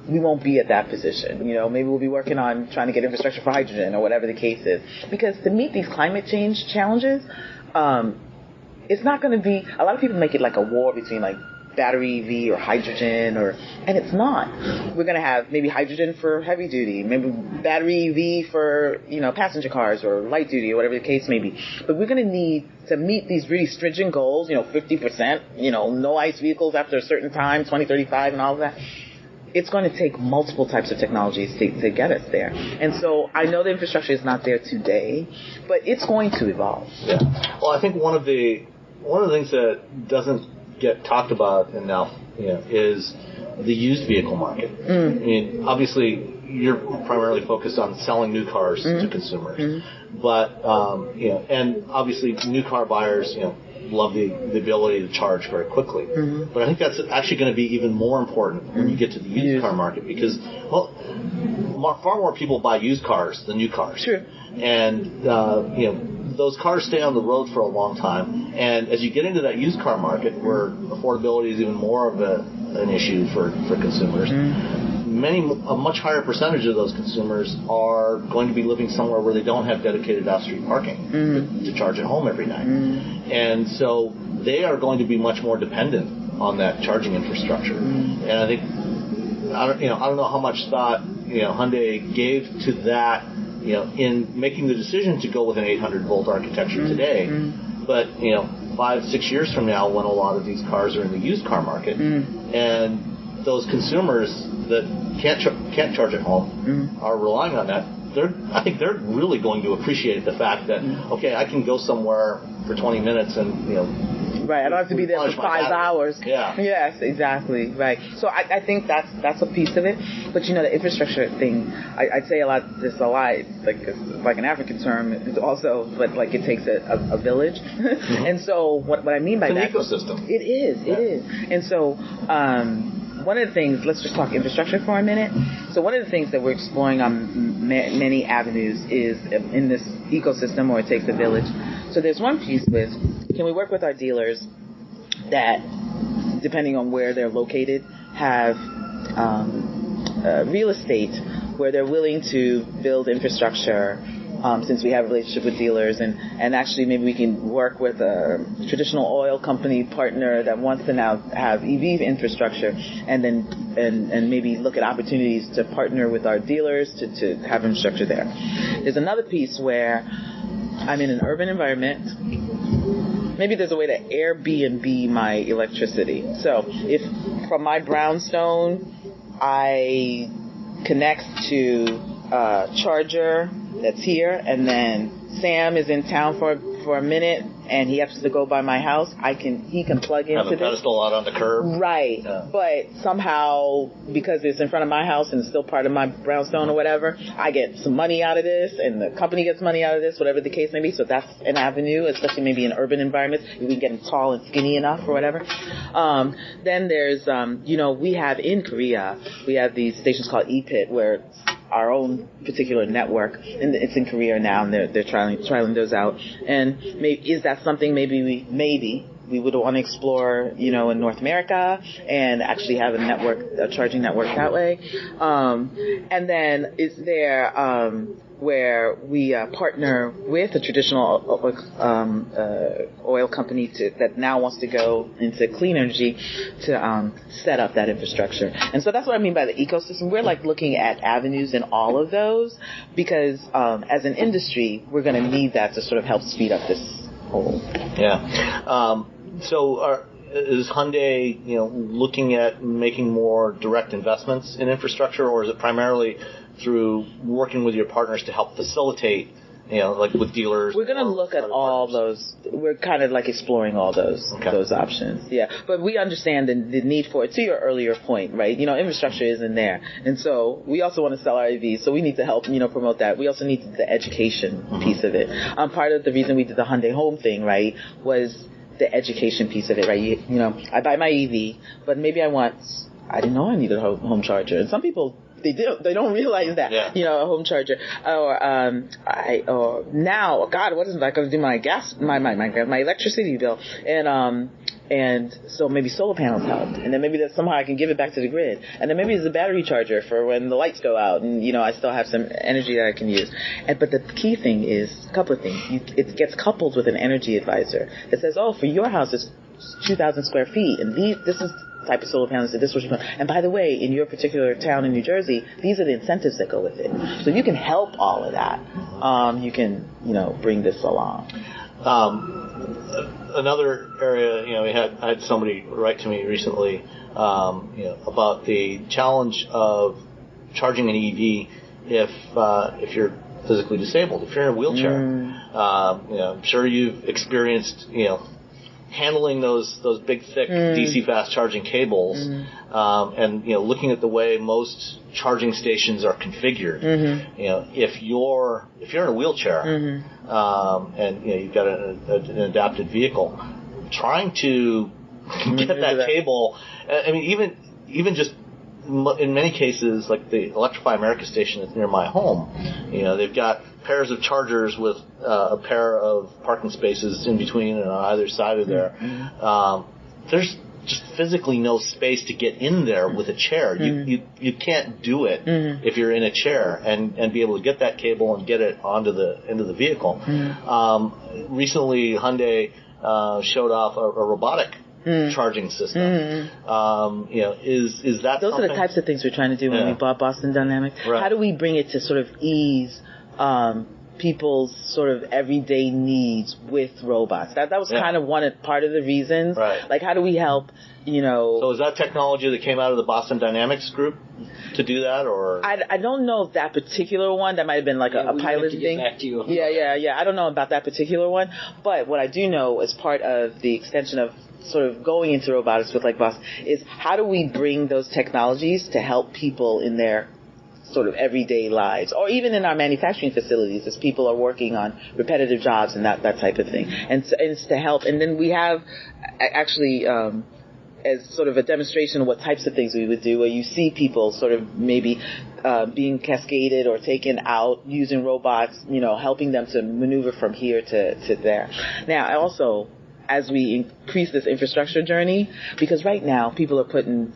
We won't be at that position. Maybe we'll be working on trying to get infrastructure for hydrogen or whatever the case is. Because to meet these climate change challenges, it's not going to be, a lot of people make it like a war between like battery EV or hydrogen, and it's not. We're going to have maybe hydrogen for heavy duty, maybe battery EV for, passenger cars or light duty or whatever the case may be. But we're going to need to meet these really stringent goals, 50%, no ICE vehicles after a certain time, 2035 and all of that. It's going to take multiple types of technologies to get us there. And so I know the infrastructure is not there today, but it's going to evolve. Yeah. Well, I think one of the things that doesn't get talked about enough, is the used vehicle market. I mean, obviously, you're primarily focused on selling new cars to consumers, but and obviously, new car buyers, love the ability to charge very quickly. But I think that's actually going to be even more important when you get to the used car market because, far more people buy used cars than new cars. Sure. And those cars stay on the road for a long time, and as you get into that used car market where affordability is even more of an issue for consumers, a much higher percentage of those consumers are going to be living somewhere where they don't have dedicated off-street parking to charge at home every night. And so they are going to be much more dependent on that charging infrastructure. And I think, I don't know how much thought, Hyundai gave to that, in making the decision to go with an 800-volt architecture today. But, 5-6 years from now, when a lot of these cars are in the used car market, and those consumers that can't charge at home are relying on that, I think they're really going to appreciate the fact that, okay, I can go somewhere for 20 minutes and, right, I don't have to be there for 5 hours. Yeah. Yes, exactly. Right. So I think that's a piece of it. But the infrastructure thing, I'd say a lot. It's like an African term. It's also, but like it takes a village. And so what I mean by it's that, an ecosystem. It is. It is. And so. One of the things, let's just talk infrastructure for a minute. So one of the things that we're exploring on many avenues is in this ecosystem, or it takes a village. So there's one piece with, can we work with our dealers that, depending on where they're located, have real estate where they're willing to build infrastructure, since we have a relationship with dealers, and actually maybe we can work with a traditional oil company partner that wants to now have EV infrastructure, and then and maybe look at opportunities to partner with our dealers to have infrastructure there. There's another piece where I'm in an urban environment. Maybe there's a way to Airbnb my electricity. So if from my brownstone I connect to charger that's here, and then Sam is in town for a minute, and he happens to go by my house, he can plug into Have a pedestal out on the curb. Right. Yeah. But somehow, because it's in front of my house and it's still part of my brownstone or whatever, I get some money out of this, and the company gets money out of this, whatever the case may be. So that's an avenue, especially maybe in urban environments. We can get tall and skinny enough or whatever. Then there's, we have in Korea, we have these stations called EPIT, where it's our own particular network, and it's in Korea now, and they're trialing those out. And is that something maybe we would want to explore, in North America, and actually have a charging network that way. And then is there where we partner with a traditional oil company that now wants to go into clean energy to set up that infrastructure. And so that's what I mean by the ecosystem. We're like looking at avenues in all of those, because as an industry, we're going to need that to sort of help speed up this whole. Yeah. So is Hyundai, looking at making more direct investments in infrastructure, or is it primarily through working with your partners to help facilitate, like with dealers? We're going to look at all those. We're kind of like exploring all those options. Yeah. But we understand the need for it. To your earlier point, right? Infrastructure isn't there. And so we also want to sell our EVs. So we need to help, promote that. We also need the education piece of it. Part of the reason we did the Hyundai Home thing, right, was the education piece of it, right? I buy my EV, but maybe I didn't know I needed a home charger. And some people, they don't realize that, a home charger. Or now, God, what is that going to do my gas, my electricity bill? And so maybe solar panels helped. And then maybe that somehow I can give it back to the grid. And then maybe there's a battery charger for when the lights go out and, I still have some energy that I can use. But the key thing is a couple of things. It gets coupled with an energy advisor that says, for your house it's 2,000 square feet, and this is the type of solar panels, and this is what you want. And by the way, in your particular town in New Jersey, these are the incentives that go with it. So you can help all of that. You can, bring this along. Another area, I had somebody write to me recently, about the challenge of charging an EV if you're physically disabled, if you're in a wheelchair. I'm sure you've experienced, handling those big, thick DC fast charging cables, and looking at the way most charging stations are configured. If you're in a wheelchair, and you've got an adapted vehicle, trying to get that cable. I mean, even just in many cases, like the Electrify America station that's near my home, they've got pairs of chargers with a pair of parking spaces in between and on either side of there. There's just physically no space to get in there with a chair. You can't do it if you're in a chair and be able to get that cable and get it into the vehicle. Recently, Hyundai showed off a robotic charging system. Is that those something? are the types of things we're trying to do when we bought Boston Dynamics. Right. How do we bring it to sort of ease people's sort of everyday needs with robots? That was kind of part of the reasons. Right. Like, how do we help, So is that technology that came out of the Boston Dynamics group to do that, or? I don't know if that particular one, that might have been like a pilot thing. Back to you. Yeah. I don't know about that particular one. But what I do know as part of the extension of sort of going into robotics with like Boston is how do we bring those technologies to help people in their sort of everyday lives, or even in our manufacturing facilities as people are working on repetitive jobs and that type of thing. And so it's to help. And then we have actually, as sort of a demonstration of what types of things we would do, where you see people sort of maybe being cascaded or taken out using robots, helping them to maneuver from here to there. Now, also, as we increase this infrastructure journey, because right now people are putting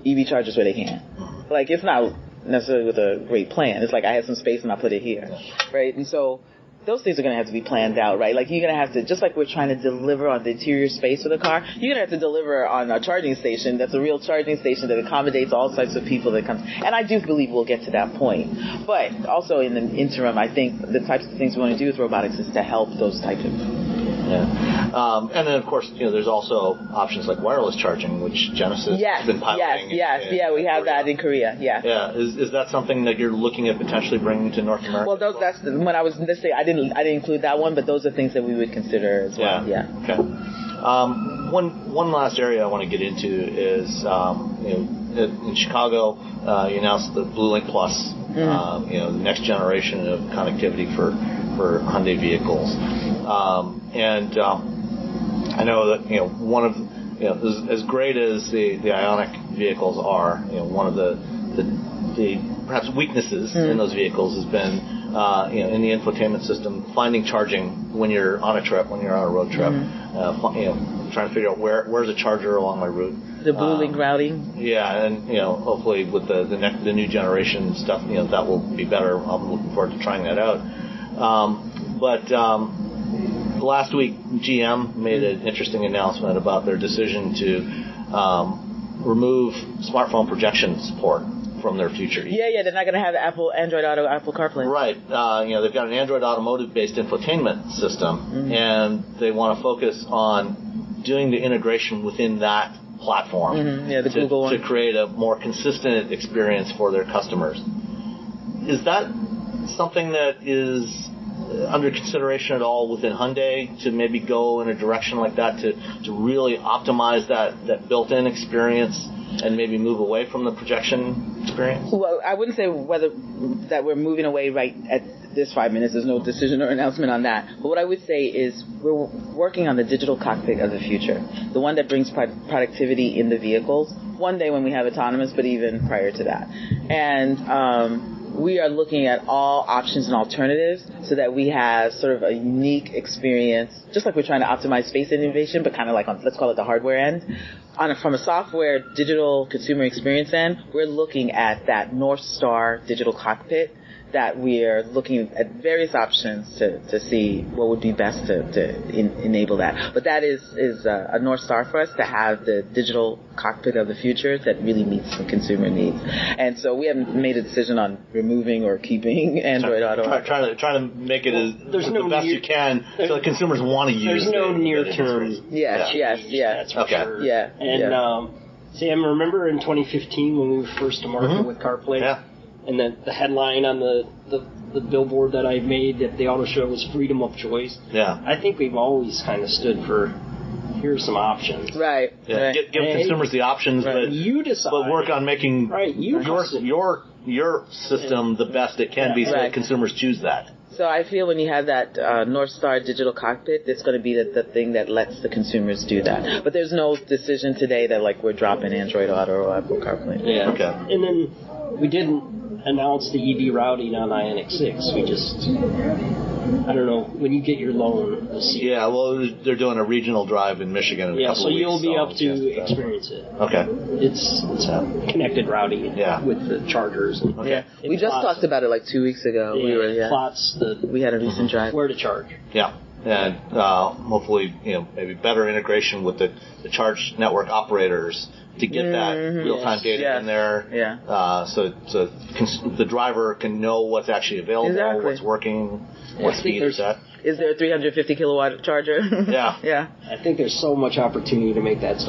EV chargers where they can. Like, it's not necessarily with a great plan. It's like, I have some space and I'll put it here, right? And so those things are going to have to be planned out, right? Like, you're going to have to, just like we're trying to deliver on the interior space of the car, you're going to have to deliver on a charging station that's a real charging station that accommodates all types of people that come. And I do believe we'll get to that point. But also in the interim, I think the types of things we want to do with robotics is to help those types of And then, of course, there's also options like wireless charging, which Genesis has been piloting. Yes, we have that in Korea. Yeah. Yeah. Is that something that you're looking at potentially bringing to North America? Well, that's when I was listening. I didn't include that one, but those are things that we would consider as well. Yeah. Okay. One last area I want to get into is in Chicago, you announced the Blue Link Plus. The next generation of connectivity for Hyundai vehicles. I know that one of as great as the Ioniq vehicles are, one of the perhaps weaknesses in those vehicles has been in the infotainment system, finding charging when you're on a trip, when you're on a road trip, trying to figure out where's a charger along my route. The Blue Link routing. Yeah, and hopefully with the new generation stuff, that will be better. I'm looking forward to trying that out. But last week, GM made an interesting announcement about their decision to remove smartphone projection support from their future. Yeah, they're not going to have Android Auto, Apple CarPlay. Right. They've got an Android Automotive-based infotainment system, and they want to focus on doing the integration within that platform the Google one. To create a more consistent experience for their customers. Is that something that is under consideration at all within Hyundai to maybe go in a direction like that to really optimize that built-in experience and maybe move away from the projection experience? Well, I wouldn't say whether that we're moving away right at this 5 minutes. There's no decision or announcement on that. But what I would say is we're working on the digital cockpit of the future, the one that brings productivity in the vehicles, one day when we have autonomous, but even prior to that. And we are looking at all options and alternatives so that we have sort of a unique experience, just like we're trying to optimize space innovation, but kind of like on, let's call it the hardware end. From a software digital consumer experience end, we're looking at that North Star digital cockpit that we are looking at various options to see what would be best to enable that. But that is a North Star for us, to have the digital cockpit of the future that really meets the consumer needs. And so we haven't made a decision on removing or keeping Android Auto. Trying to make it the best you can so that consumers want to use it. There's no near-term. Yes. That's for sure. Yeah. And Sam, remember in 2015 when we were first to market with CarPlay? Yeah. And then the headline on the billboard that I made at the auto show was freedom of choice. Yeah. I think we've always kind of stood for, here's some options. Right. Yeah. Right. Give consumers the options, but you decide. But work on making your system the best it can be so that consumers choose that. So I feel when you have that North Star digital cockpit, it's going to be the thing that lets the consumers do that. But there's no decision today that we're dropping Android Auto or Apple CarPlay. Yeah. Okay. And then we didn't announce the EV routing on Ioniq 6. We just, I don't know, when you get your loan, we'll see. Yeah, well, they're doing a regional drive in Michigan in a couple of weeks. You'll be able to experience it. Okay. It's connected routing with the chargers. And we just talked about it 2 weeks ago. We had a recent drive. Where to charge. Yeah. And hopefully, maybe better integration with the charge network operators to get that real-time data in there. Yeah. So the driver can know what's actually available, what's working, what speed is at. Is there a 350 kilowatt charger? Yeah. I think there's so much opportunity to make that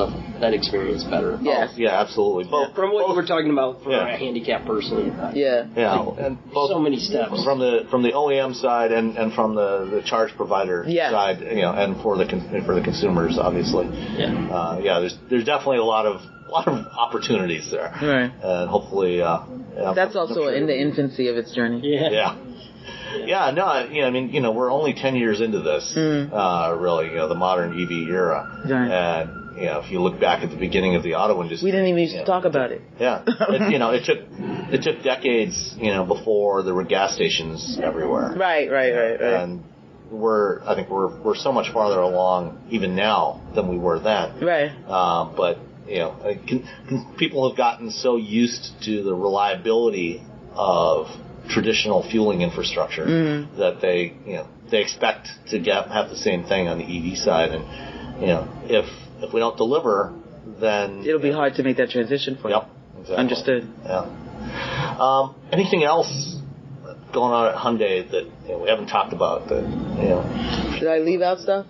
experience better. Yes. Yeah, absolutely. From what you were talking about for a handicapped person. Yeah. And both, so many steps. From the OEM side and from the charge provider side, and for the consumers, obviously. Yeah. There's definitely a lot of opportunities there. Right. And hopefully that's also in the infancy of its journey. Yeah, no, I mean, we're only 10 years into this, really, the modern EV era. Right. And, if you look back at the beginning of the auto industry. We didn't even used to talk about it. Yeah. It took decades, before there were gas stations everywhere. Right. And I think we're so much farther along even now than we were then. Right. But, people have gotten so used to the reliability of traditional fueling infrastructure that they expect to have the same thing on the EV side, and if we don't deliver, then it'll be hard to make that transition for you. Yep, exactly. Understood. Yeah. Anything else going on at Hyundai that we haven't talked about? That Did I leave out stuff?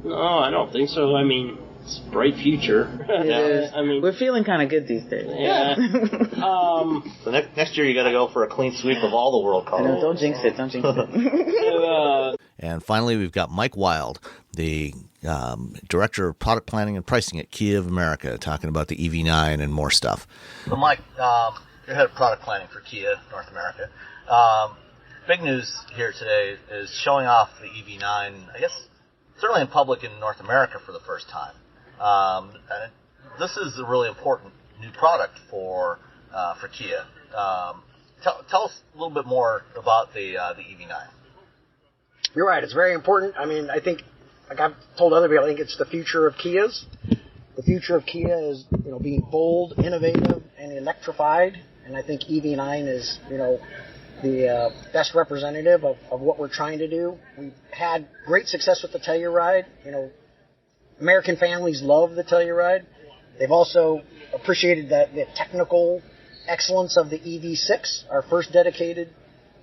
No, I don't think so. I mean, it's a bright future. It is. I mean, we're feeling kind of good these days. Yeah. So next year you got to go for a clean sweep of all the world cars. No, don't jinx it. Don't jinx it. And finally, we've got Mike Wilde, the Director of Product Planning and Pricing at Kia of America, talking about the EV9 and more stuff. So Mike, you're head of product planning for Kia North America. Big news here today is showing off the EV9, I guess, certainly in public in North America for the first time. And this is a really important new product for Kia. Tell us a little bit more about the EV9. You're right. It's very important. I mean, I think, like I've told other people, I think it's the future of Kias. The future of Kia is, being bold, innovative, and electrified. And I think EV9 is, the best representative of what we're trying to do. We've had great success with the Telluride. American families love the Telluride. They've also appreciated the technical excellence of the EV6, our first dedicated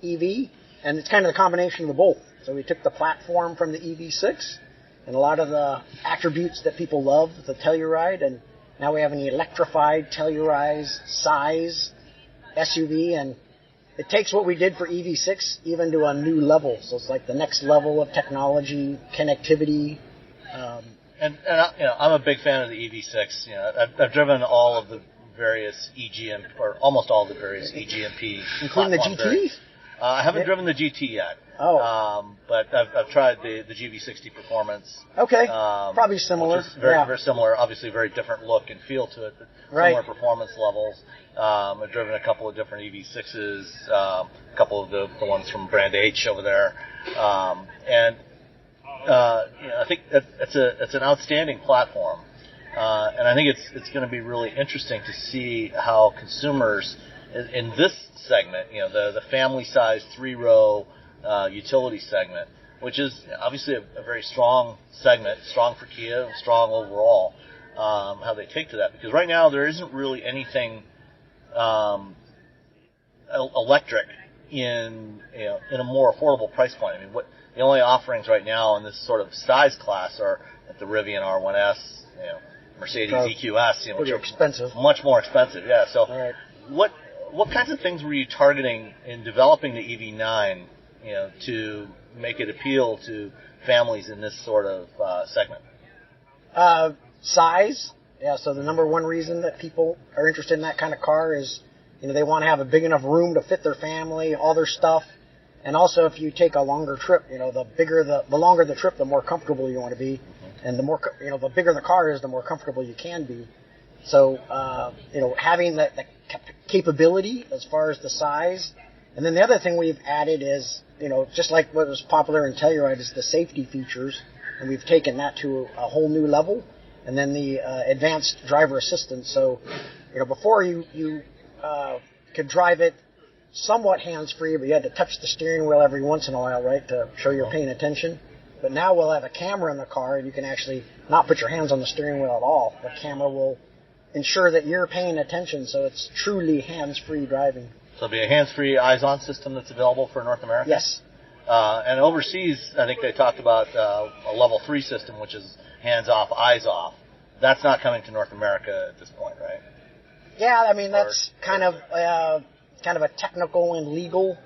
EV. And it's kind of the combination of both. So we took the platform from the EV6 and a lot of the attributes that people love, the Telluride, and now we have an electrified Telluride size SUV, and it takes what we did for EV6 even to a new level. So it's like the next level of technology, connectivity. And I'm a big fan of the EV6. I've driven all of the various EGM, or almost all the various EGMP including the GT? I haven't driven the GT yet. Oh. But I've tried the GV60 Performance. Okay. Probably similar. Which is very similar. Obviously, very different look and feel to it. But similar performance levels. I've driven a couple of different EV6s, a couple of the ones from Brand H over there, and I think it's an outstanding platform, and I think it's going to be really interesting to see how consumers in this segment, the family-sized 3-row utility segment, which is obviously a very strong segment, strong for Kia, strong overall, how they take to that. Because right now there isn't really anything electric in a more affordable price point. I mean, the only offerings right now in this sort of size class are like the Rivian R1S, Mercedes EQS, which are expensive, much more expensive. Yeah. So, what kinds of things were you targeting in developing the EV9, to make it appeal to families in this sort of segment? Size. Yeah, so the number one reason that people are interested in that kind of car is, they want to have a big enough room to fit their family, all their stuff. And also, if you take a longer trip, the longer the trip, the more comfortable you want to be. And the more, the bigger the car is, the more comfortable you can be. So, having the capability as far as the size. And then the other thing we've added is, just like what was popular in Telluride is the safety features. And we've taken that to a whole new level. And then the advanced driver assistance. So, before you could drive it somewhat hands-free, but you had to touch the steering wheel every once in a while, right, to show you're paying attention. But now we'll have a camera in the car, and you can actually not put your hands on the steering wheel at all. The camera will ensure that you're paying attention, so it's truly hands-free driving. So it'll be a hands-free, eyes-on system that's available for North America? Yes. And overseas, I think they talked about a level 3 system, which is hands-off, eyes-off. That's not coming to North America at this point, right? Yeah, I mean, that's kind of a technical and legal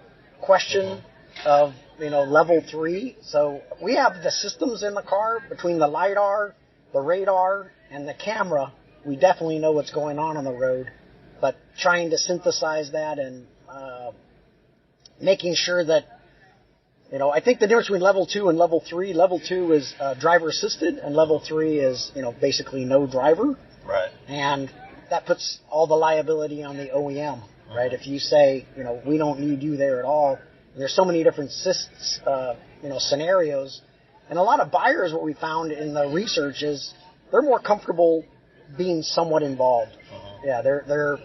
question of, level 3. So we have the systems in the car between the LiDAR, the radar, and the camera. We definitely know what's going on the road. But trying to synthesize that and making sure that, I think the difference between level 2 and level 2 is driver assisted, and level 3 is, basically no driver. Right. And that puts all the liability on the OEM, right? If you say, we don't need you there at all, there's so many different scenarios. And a lot of buyers, what we found in the research is they're more comfortable being somewhat involved. Yeah, they're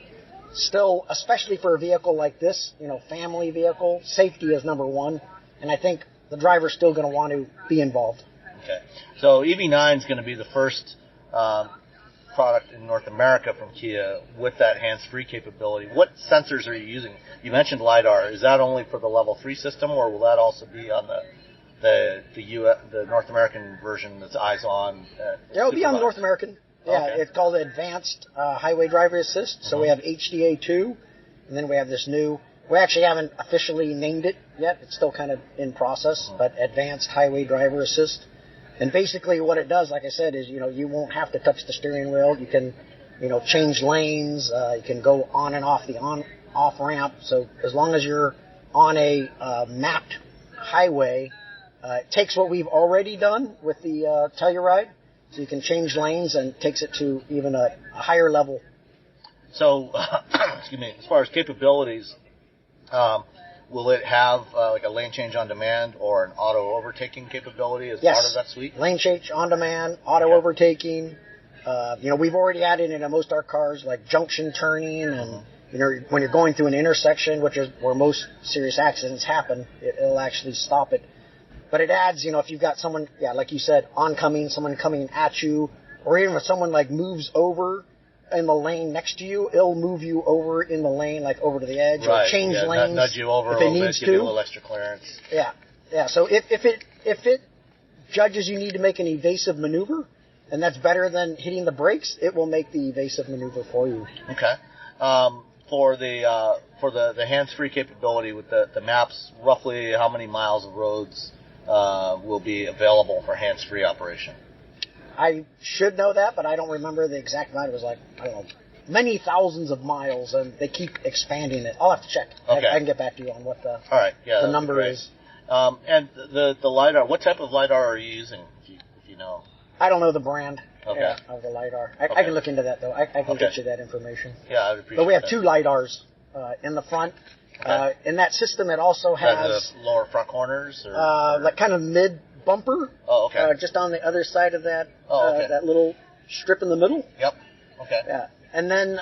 still, especially for a vehicle like this, family vehicle, safety is number one. And I think the driver's still going to want to be involved. Okay. So EV9 is going to be the first product in North America from Kia with that hands-free capability. What sensors are you using? You mentioned LiDAR. Is that only for the level 3 system, or will that also be on the North American version that's eyes on. It'll be on North American. Yeah, Okay. it's called Advanced Highway Driver Assist. So we have HDA2, and then we have this new. We actually haven't officially named it yet. It's still kind of in process, but Advanced Highway Driver Assist. And basically what it does, like I said, is, you won't have to touch the steering wheel. You can, change lanes. You can go on and off the on-off ramp. So as long as you're on a mapped highway, it takes what we've already done with the Telluride. So you can change lanes and takes it to even a higher level. So, excuse me, as far as capabilities, will it have like a lane change on demand or an auto overtaking capability as part of that suite? Lane change on demand, auto overtaking. We've already added into most of our cars like junction turning and when you're going through an intersection, which is where most serious accidents happen, it'll actually stop it. But it adds, if you've got someone, like you said, oncoming, someone coming at you, or even if someone like moves over in the lane next to you, it'll move you over in the lane, like over to the edge, or change lanes. Nudge you over if a little it bit, needs give you a to. little extra clearance. Yeah. So if it judges you need to make an evasive maneuver, and that's better than hitting the brakes, it will make the evasive maneuver for you. Okay. For the hands-free capability with the maps, roughly how many miles of roads will be available for hands-free operation? I should know that, but I don't remember the exact amount. It was like, I don't know, many thousands of miles, and they keep expanding it. I'll have to check. Okay. I can get back to you on what the number is. And the LiDAR, what type of LiDAR are you using, if you know? I don't know the brand of the LiDAR. I can look into that, though. I can get you that information. Yeah, I would appreciate that. But we have two LiDARs in the front. Okay. In that system, it also has... the lower front corners? Or like kind of mid-bumper. Oh, okay. Just on the other side of that that little strip in the middle. Yep. Okay. Yeah. And then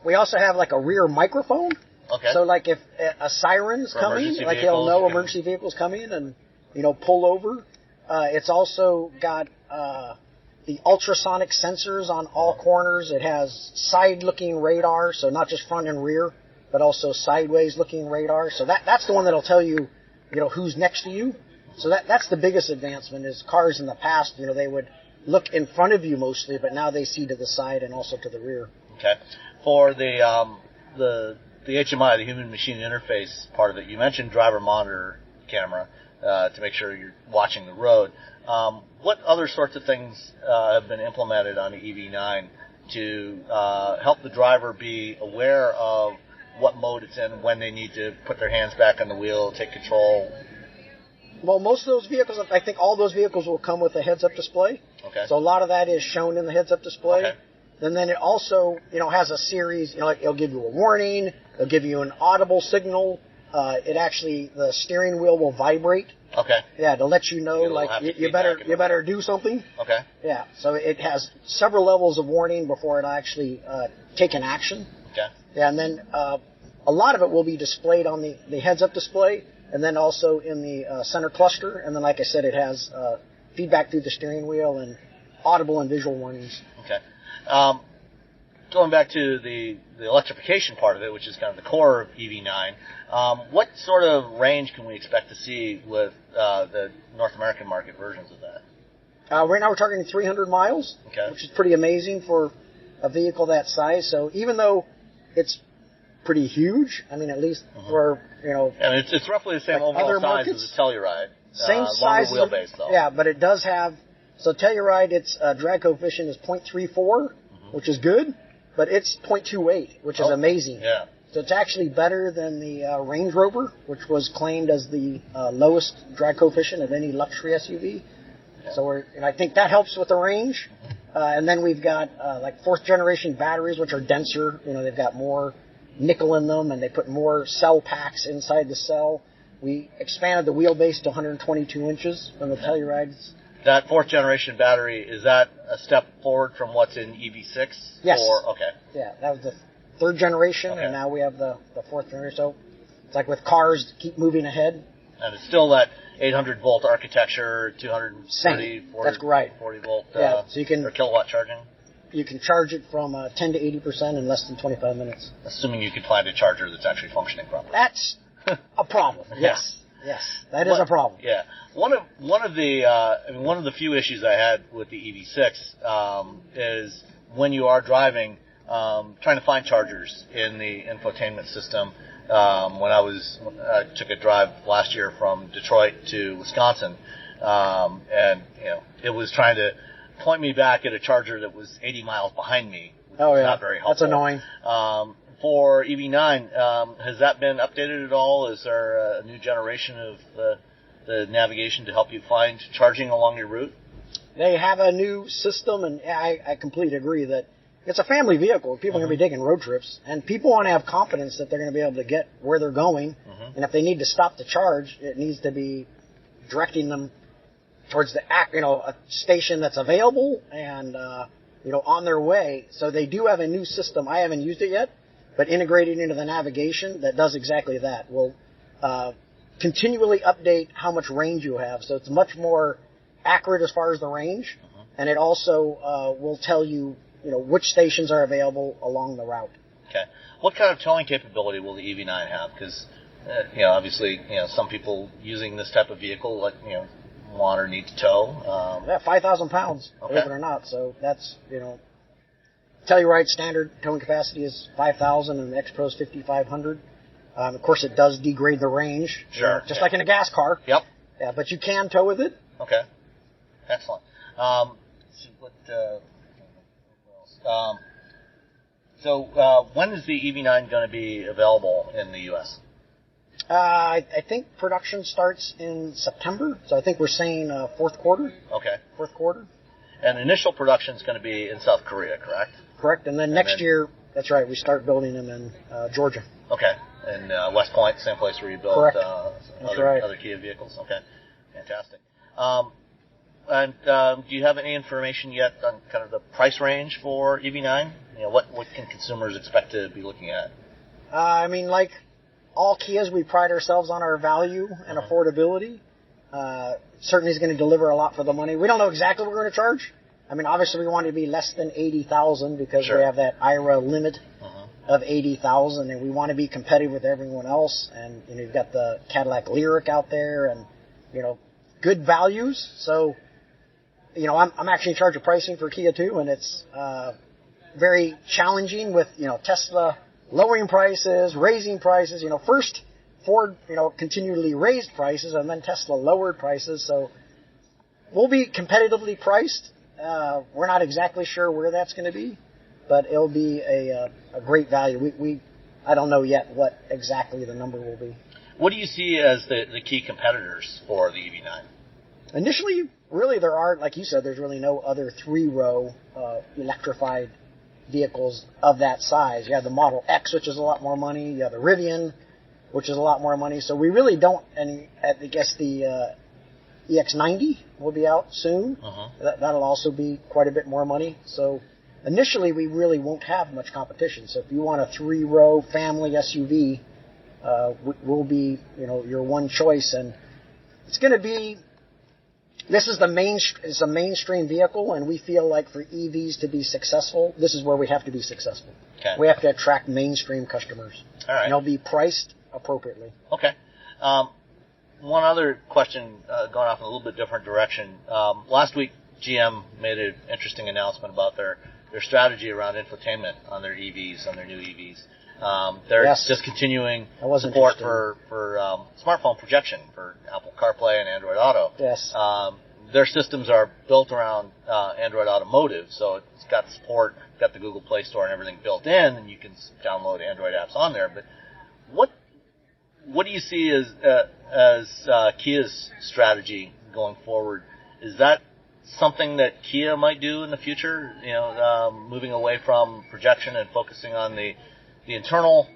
we also have like a rear microphone. Okay. So like if a siren's coming, like he'll know emergency vehicles coming and, pull over. It's also got the ultrasonic sensors on all corners. It has side-looking radar, so not just front and rear, but also sideways-looking radar. So that's the one that'll tell you, who's next to you. So that's the biggest advancement. Is cars in the past, they would look in front of you mostly, but now they see to the side and also to the rear. Okay. For the HMI, the human machine interface part of it, you mentioned driver monitor camera to make sure you're watching the road. What other sorts of things have been implemented on the EV9 to help the driver be aware of what mode it's in, when they need to put their hands back on the wheel, take control? Well, most of those vehicles, I think all those vehicles will come with a heads-up display. Okay. So a lot of that is shown in the heads-up display. Okay. And then it also, has a series, like it'll give you a warning, it'll give you an audible signal. The steering wheel will vibrate. Okay. Yeah, to let you know, like you better do something. Okay. Yeah. So it has several levels of warning before it'll actually take an action. Okay. Yeah, and then a lot of it will be displayed on the heads-up display, and then also in the center cluster. And then, like I said, it has feedback through the steering wheel and audible and visual warnings. Okay. Going back to the electrification part of it, which is kind of the core of EV9, what sort of range can we expect to see with the North American market versions of that? Right now we're targeting 300 miles, which is pretty amazing for a vehicle that size. So even though it's pretty huge, I mean, at least for, And it's roughly the same overall size as a Telluride. Same size. Longer wheelbase, though. Yeah, but it does have... So Telluride, its drag coefficient is 0.34, which is good, but it's 0.28, which is amazing. Yeah. So it's actually better than the Range Rover, which was claimed as the lowest drag coefficient of any luxury SUV. Yeah. So I think that helps with the range. And then we've got like fourth generation batteries, which are denser. They've got more nickel in them, and they put more cell packs inside the cell. We expanded the wheelbase to 122 inches from the Tellurides. That fourth generation battery, is that a step forward from what's in EV6? Yes. Okay. Yeah, that was the third generation, and now we have the fourth generation. So it's like with cars, keep moving ahead. And it's still that 800 volt architecture, 230, 40, that's right. 40 volt so you can, or kilowatt charging? You can charge it from 10 to 80% in less than 25 minutes. Assuming you can find a charger that's actually functioning properly. That's a problem, yes. Yes, that is a problem. Yeah, one of the few issues I had with the EV6 is when you are driving, trying to find chargers in the infotainment system. When I took a drive last year from Detroit to Wisconsin, and it was trying to point me back at a charger that was 80 miles behind me. Oh, yeah. Not very helpful. That's annoying. For EV9, has that been updated at all? Is there a new generation of the navigation to help you find charging along your route? They have a new system, and I completely agree that it's a family vehicle. People are going to be taking road trips, and people want to have confidence that they're going to be able to get where they're going. And if they need to stop to charge, it needs to be directing them towards a station that's available and on their way. So they do have a new system. I haven't used it yet, but integrated into the navigation that does exactly that. Will continually update how much range you have, so it's much more accurate as far as the range, and it also will tell you which stations are available along the route. Okay. What kind of towing capability will the EV9 have? Because obviously some people using this type of vehicle want or need to tow. 5,000 pounds, believe it or not. So that's Telluride standard towing capacity is 5,000, and the X-Pro is 5,500. Of course, it does degrade the range, just like in a gas car. Yep. Yeah, but you can tow with it. Okay. Excellent. Let's see what else. So when is the EV9 going to be available in the U.S.? I think production starts in September, so I think we're saying fourth quarter. Okay. Fourth quarter. And initial production is going to be in South Korea, correct? Correct, and then next year, that's right, we start building them in Georgia. Okay, and West Point, same place where you built other Kia vehicles. Okay, fantastic. And do you have any information yet on kind of the price range for EV9? What can consumers expect to be looking at? Like all Kias, we pride ourselves on our value and affordability. Certainly is going to deliver a lot for the money. We don't know exactly what we're going to charge. Obviously we want it to be less than 80,000 because we have that IRA limit of 80,000, and we want to be competitive with everyone else. And you've got the Cadillac Lyriq out there, and good values. So I'm actually in charge of pricing for Kia too, and it's very challenging with Tesla lowering prices, raising prices. First Ford continually raised prices, and then Tesla lowered prices. So we'll be competitively priced. We're not exactly sure where that's going to be, but it'll be a great value. I don't know yet what exactly the number will be. What do you see as the key competitors for the EV9? Initially, really, there are, like you said, there's really no other three-row electrified vehicles of that size. You have the Model X, which is a lot more money. You have the Rivian, which is a lot more money. So we really don't, and I guess the EX90 will be out soon. That'll also be quite a bit more money. So initially, we really won't have much competition. So if you want a three-row family SUV, we'll be, your one choice. And it's going to be, this is it's a mainstream vehicle, and we feel like for EVs to be successful, this is where we have to be successful. Okay. We have to attract mainstream customers. All right. And they'll be priced appropriately. Okay. One other question, going off in a little bit different direction. Last week, GM made an interesting announcement about their strategy around infotainment on their EVs, on their new EVs. They're discontinuing support for smartphone projection for Apple CarPlay and Android Auto. Yes. Their systems are built around Android Automotive, so it's got support, got the Google Play Store and everything built in, and you can download Android apps on there. But what do you see as Kia's strategy going forward? Is that something that Kia might do in the future? Moving away from projection and focusing on the internal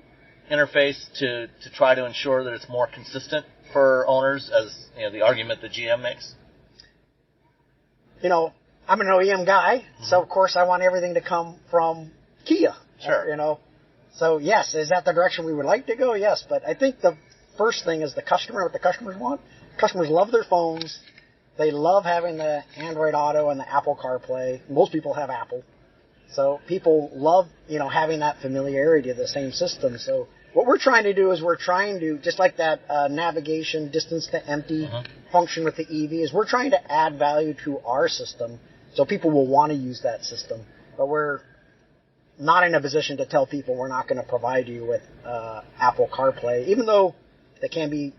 interface to try to ensure that it's more consistent for owners, as the argument that GM makes? I'm an OEM guy, so of course I want everything to come from Kia. Sure. So yes, is that the direction we would like to go? Yes, but I think the first thing is the customer, what the customers want. Customers love their phones. They love having the Android Auto and the Apple CarPlay. Most people have Apple. So people love, having that familiarity of the same system. So what we're trying to do is we're trying to, just like that navigation distance to empty function with the EV, is we're trying to add value to our system so people will want to use that system. But we're not in a position to tell people we're not going to provide you with Apple CarPlay, even though they can be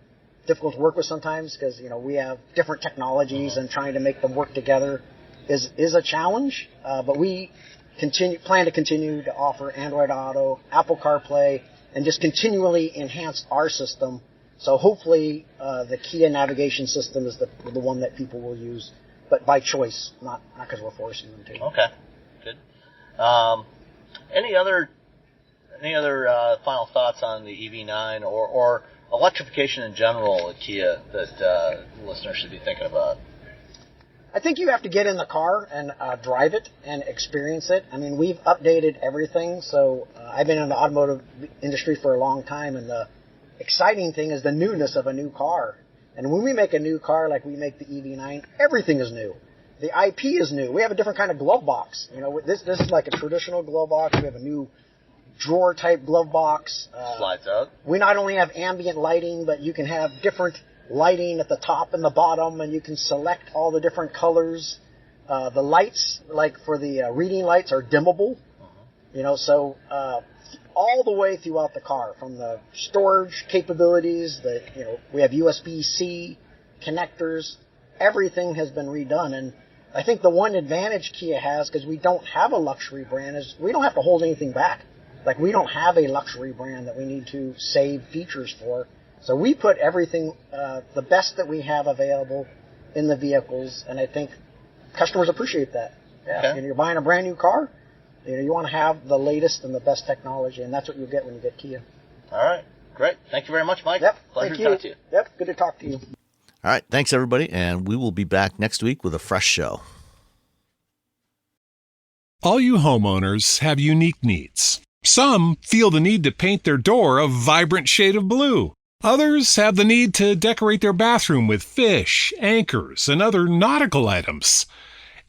difficult to work with sometimes because, we have different technologies and trying to make them work together is a challenge. But we plan to continue to offer Android Auto, Apple CarPlay, and just continually enhance our system. So hopefully the Kia navigation system is the one that people will use, but by choice, not because we're forcing them to. Okay, good. Any other final thoughts on the EV9 or electrification in general at Kia that listeners should be thinking about? I think you have to get in the car and drive it and experience it. I mean, we've updated everything. So I've been in the automotive industry for a long time, and the exciting thing is the newness of a new car. And when we make a new car, like we make the EV9, everything is new. The IP is new. We have a different kind of glove box. This is like a traditional glove box. We have a new drawer-type glove box. Slides out. We not only have ambient lighting, but you can have different lighting at the top and the bottom, and you can select all the different colors. The lights, like for the reading lights, are dimmable. So all the way throughout the car, from the storage capabilities, we have USB-C connectors. Everything has been redone, and I think the one advantage Kia has, because we don't have a luxury brand, is we don't have to hold anything back. Like, we don't have a luxury brand that we need to save features for. So we put everything, the best that we have available in the vehicles, and I think customers appreciate that. Yeah. Okay. You're buying a brand new car, you want to have the latest and the best technology, and that's what you'll get when you get Kia. All right. Great. Thank you very much, Mike. Yep. Pleasure to talk to you. Yep. Good to talk to you. All right. Thanks, everybody. And we will be back next week with a fresh show. All you homeowners have unique needs. Some feel the need to paint their door a vibrant shade of blue. Others have the need to decorate their bathroom with fish, anchors, and other nautical items.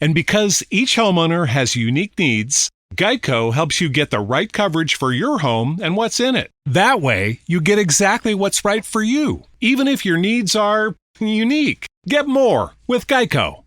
And because each homeowner has unique needs, Geico helps you get the right coverage for your home and what's in it. That way, you get exactly what's right for you, even if your needs are unique. Get more with Geico.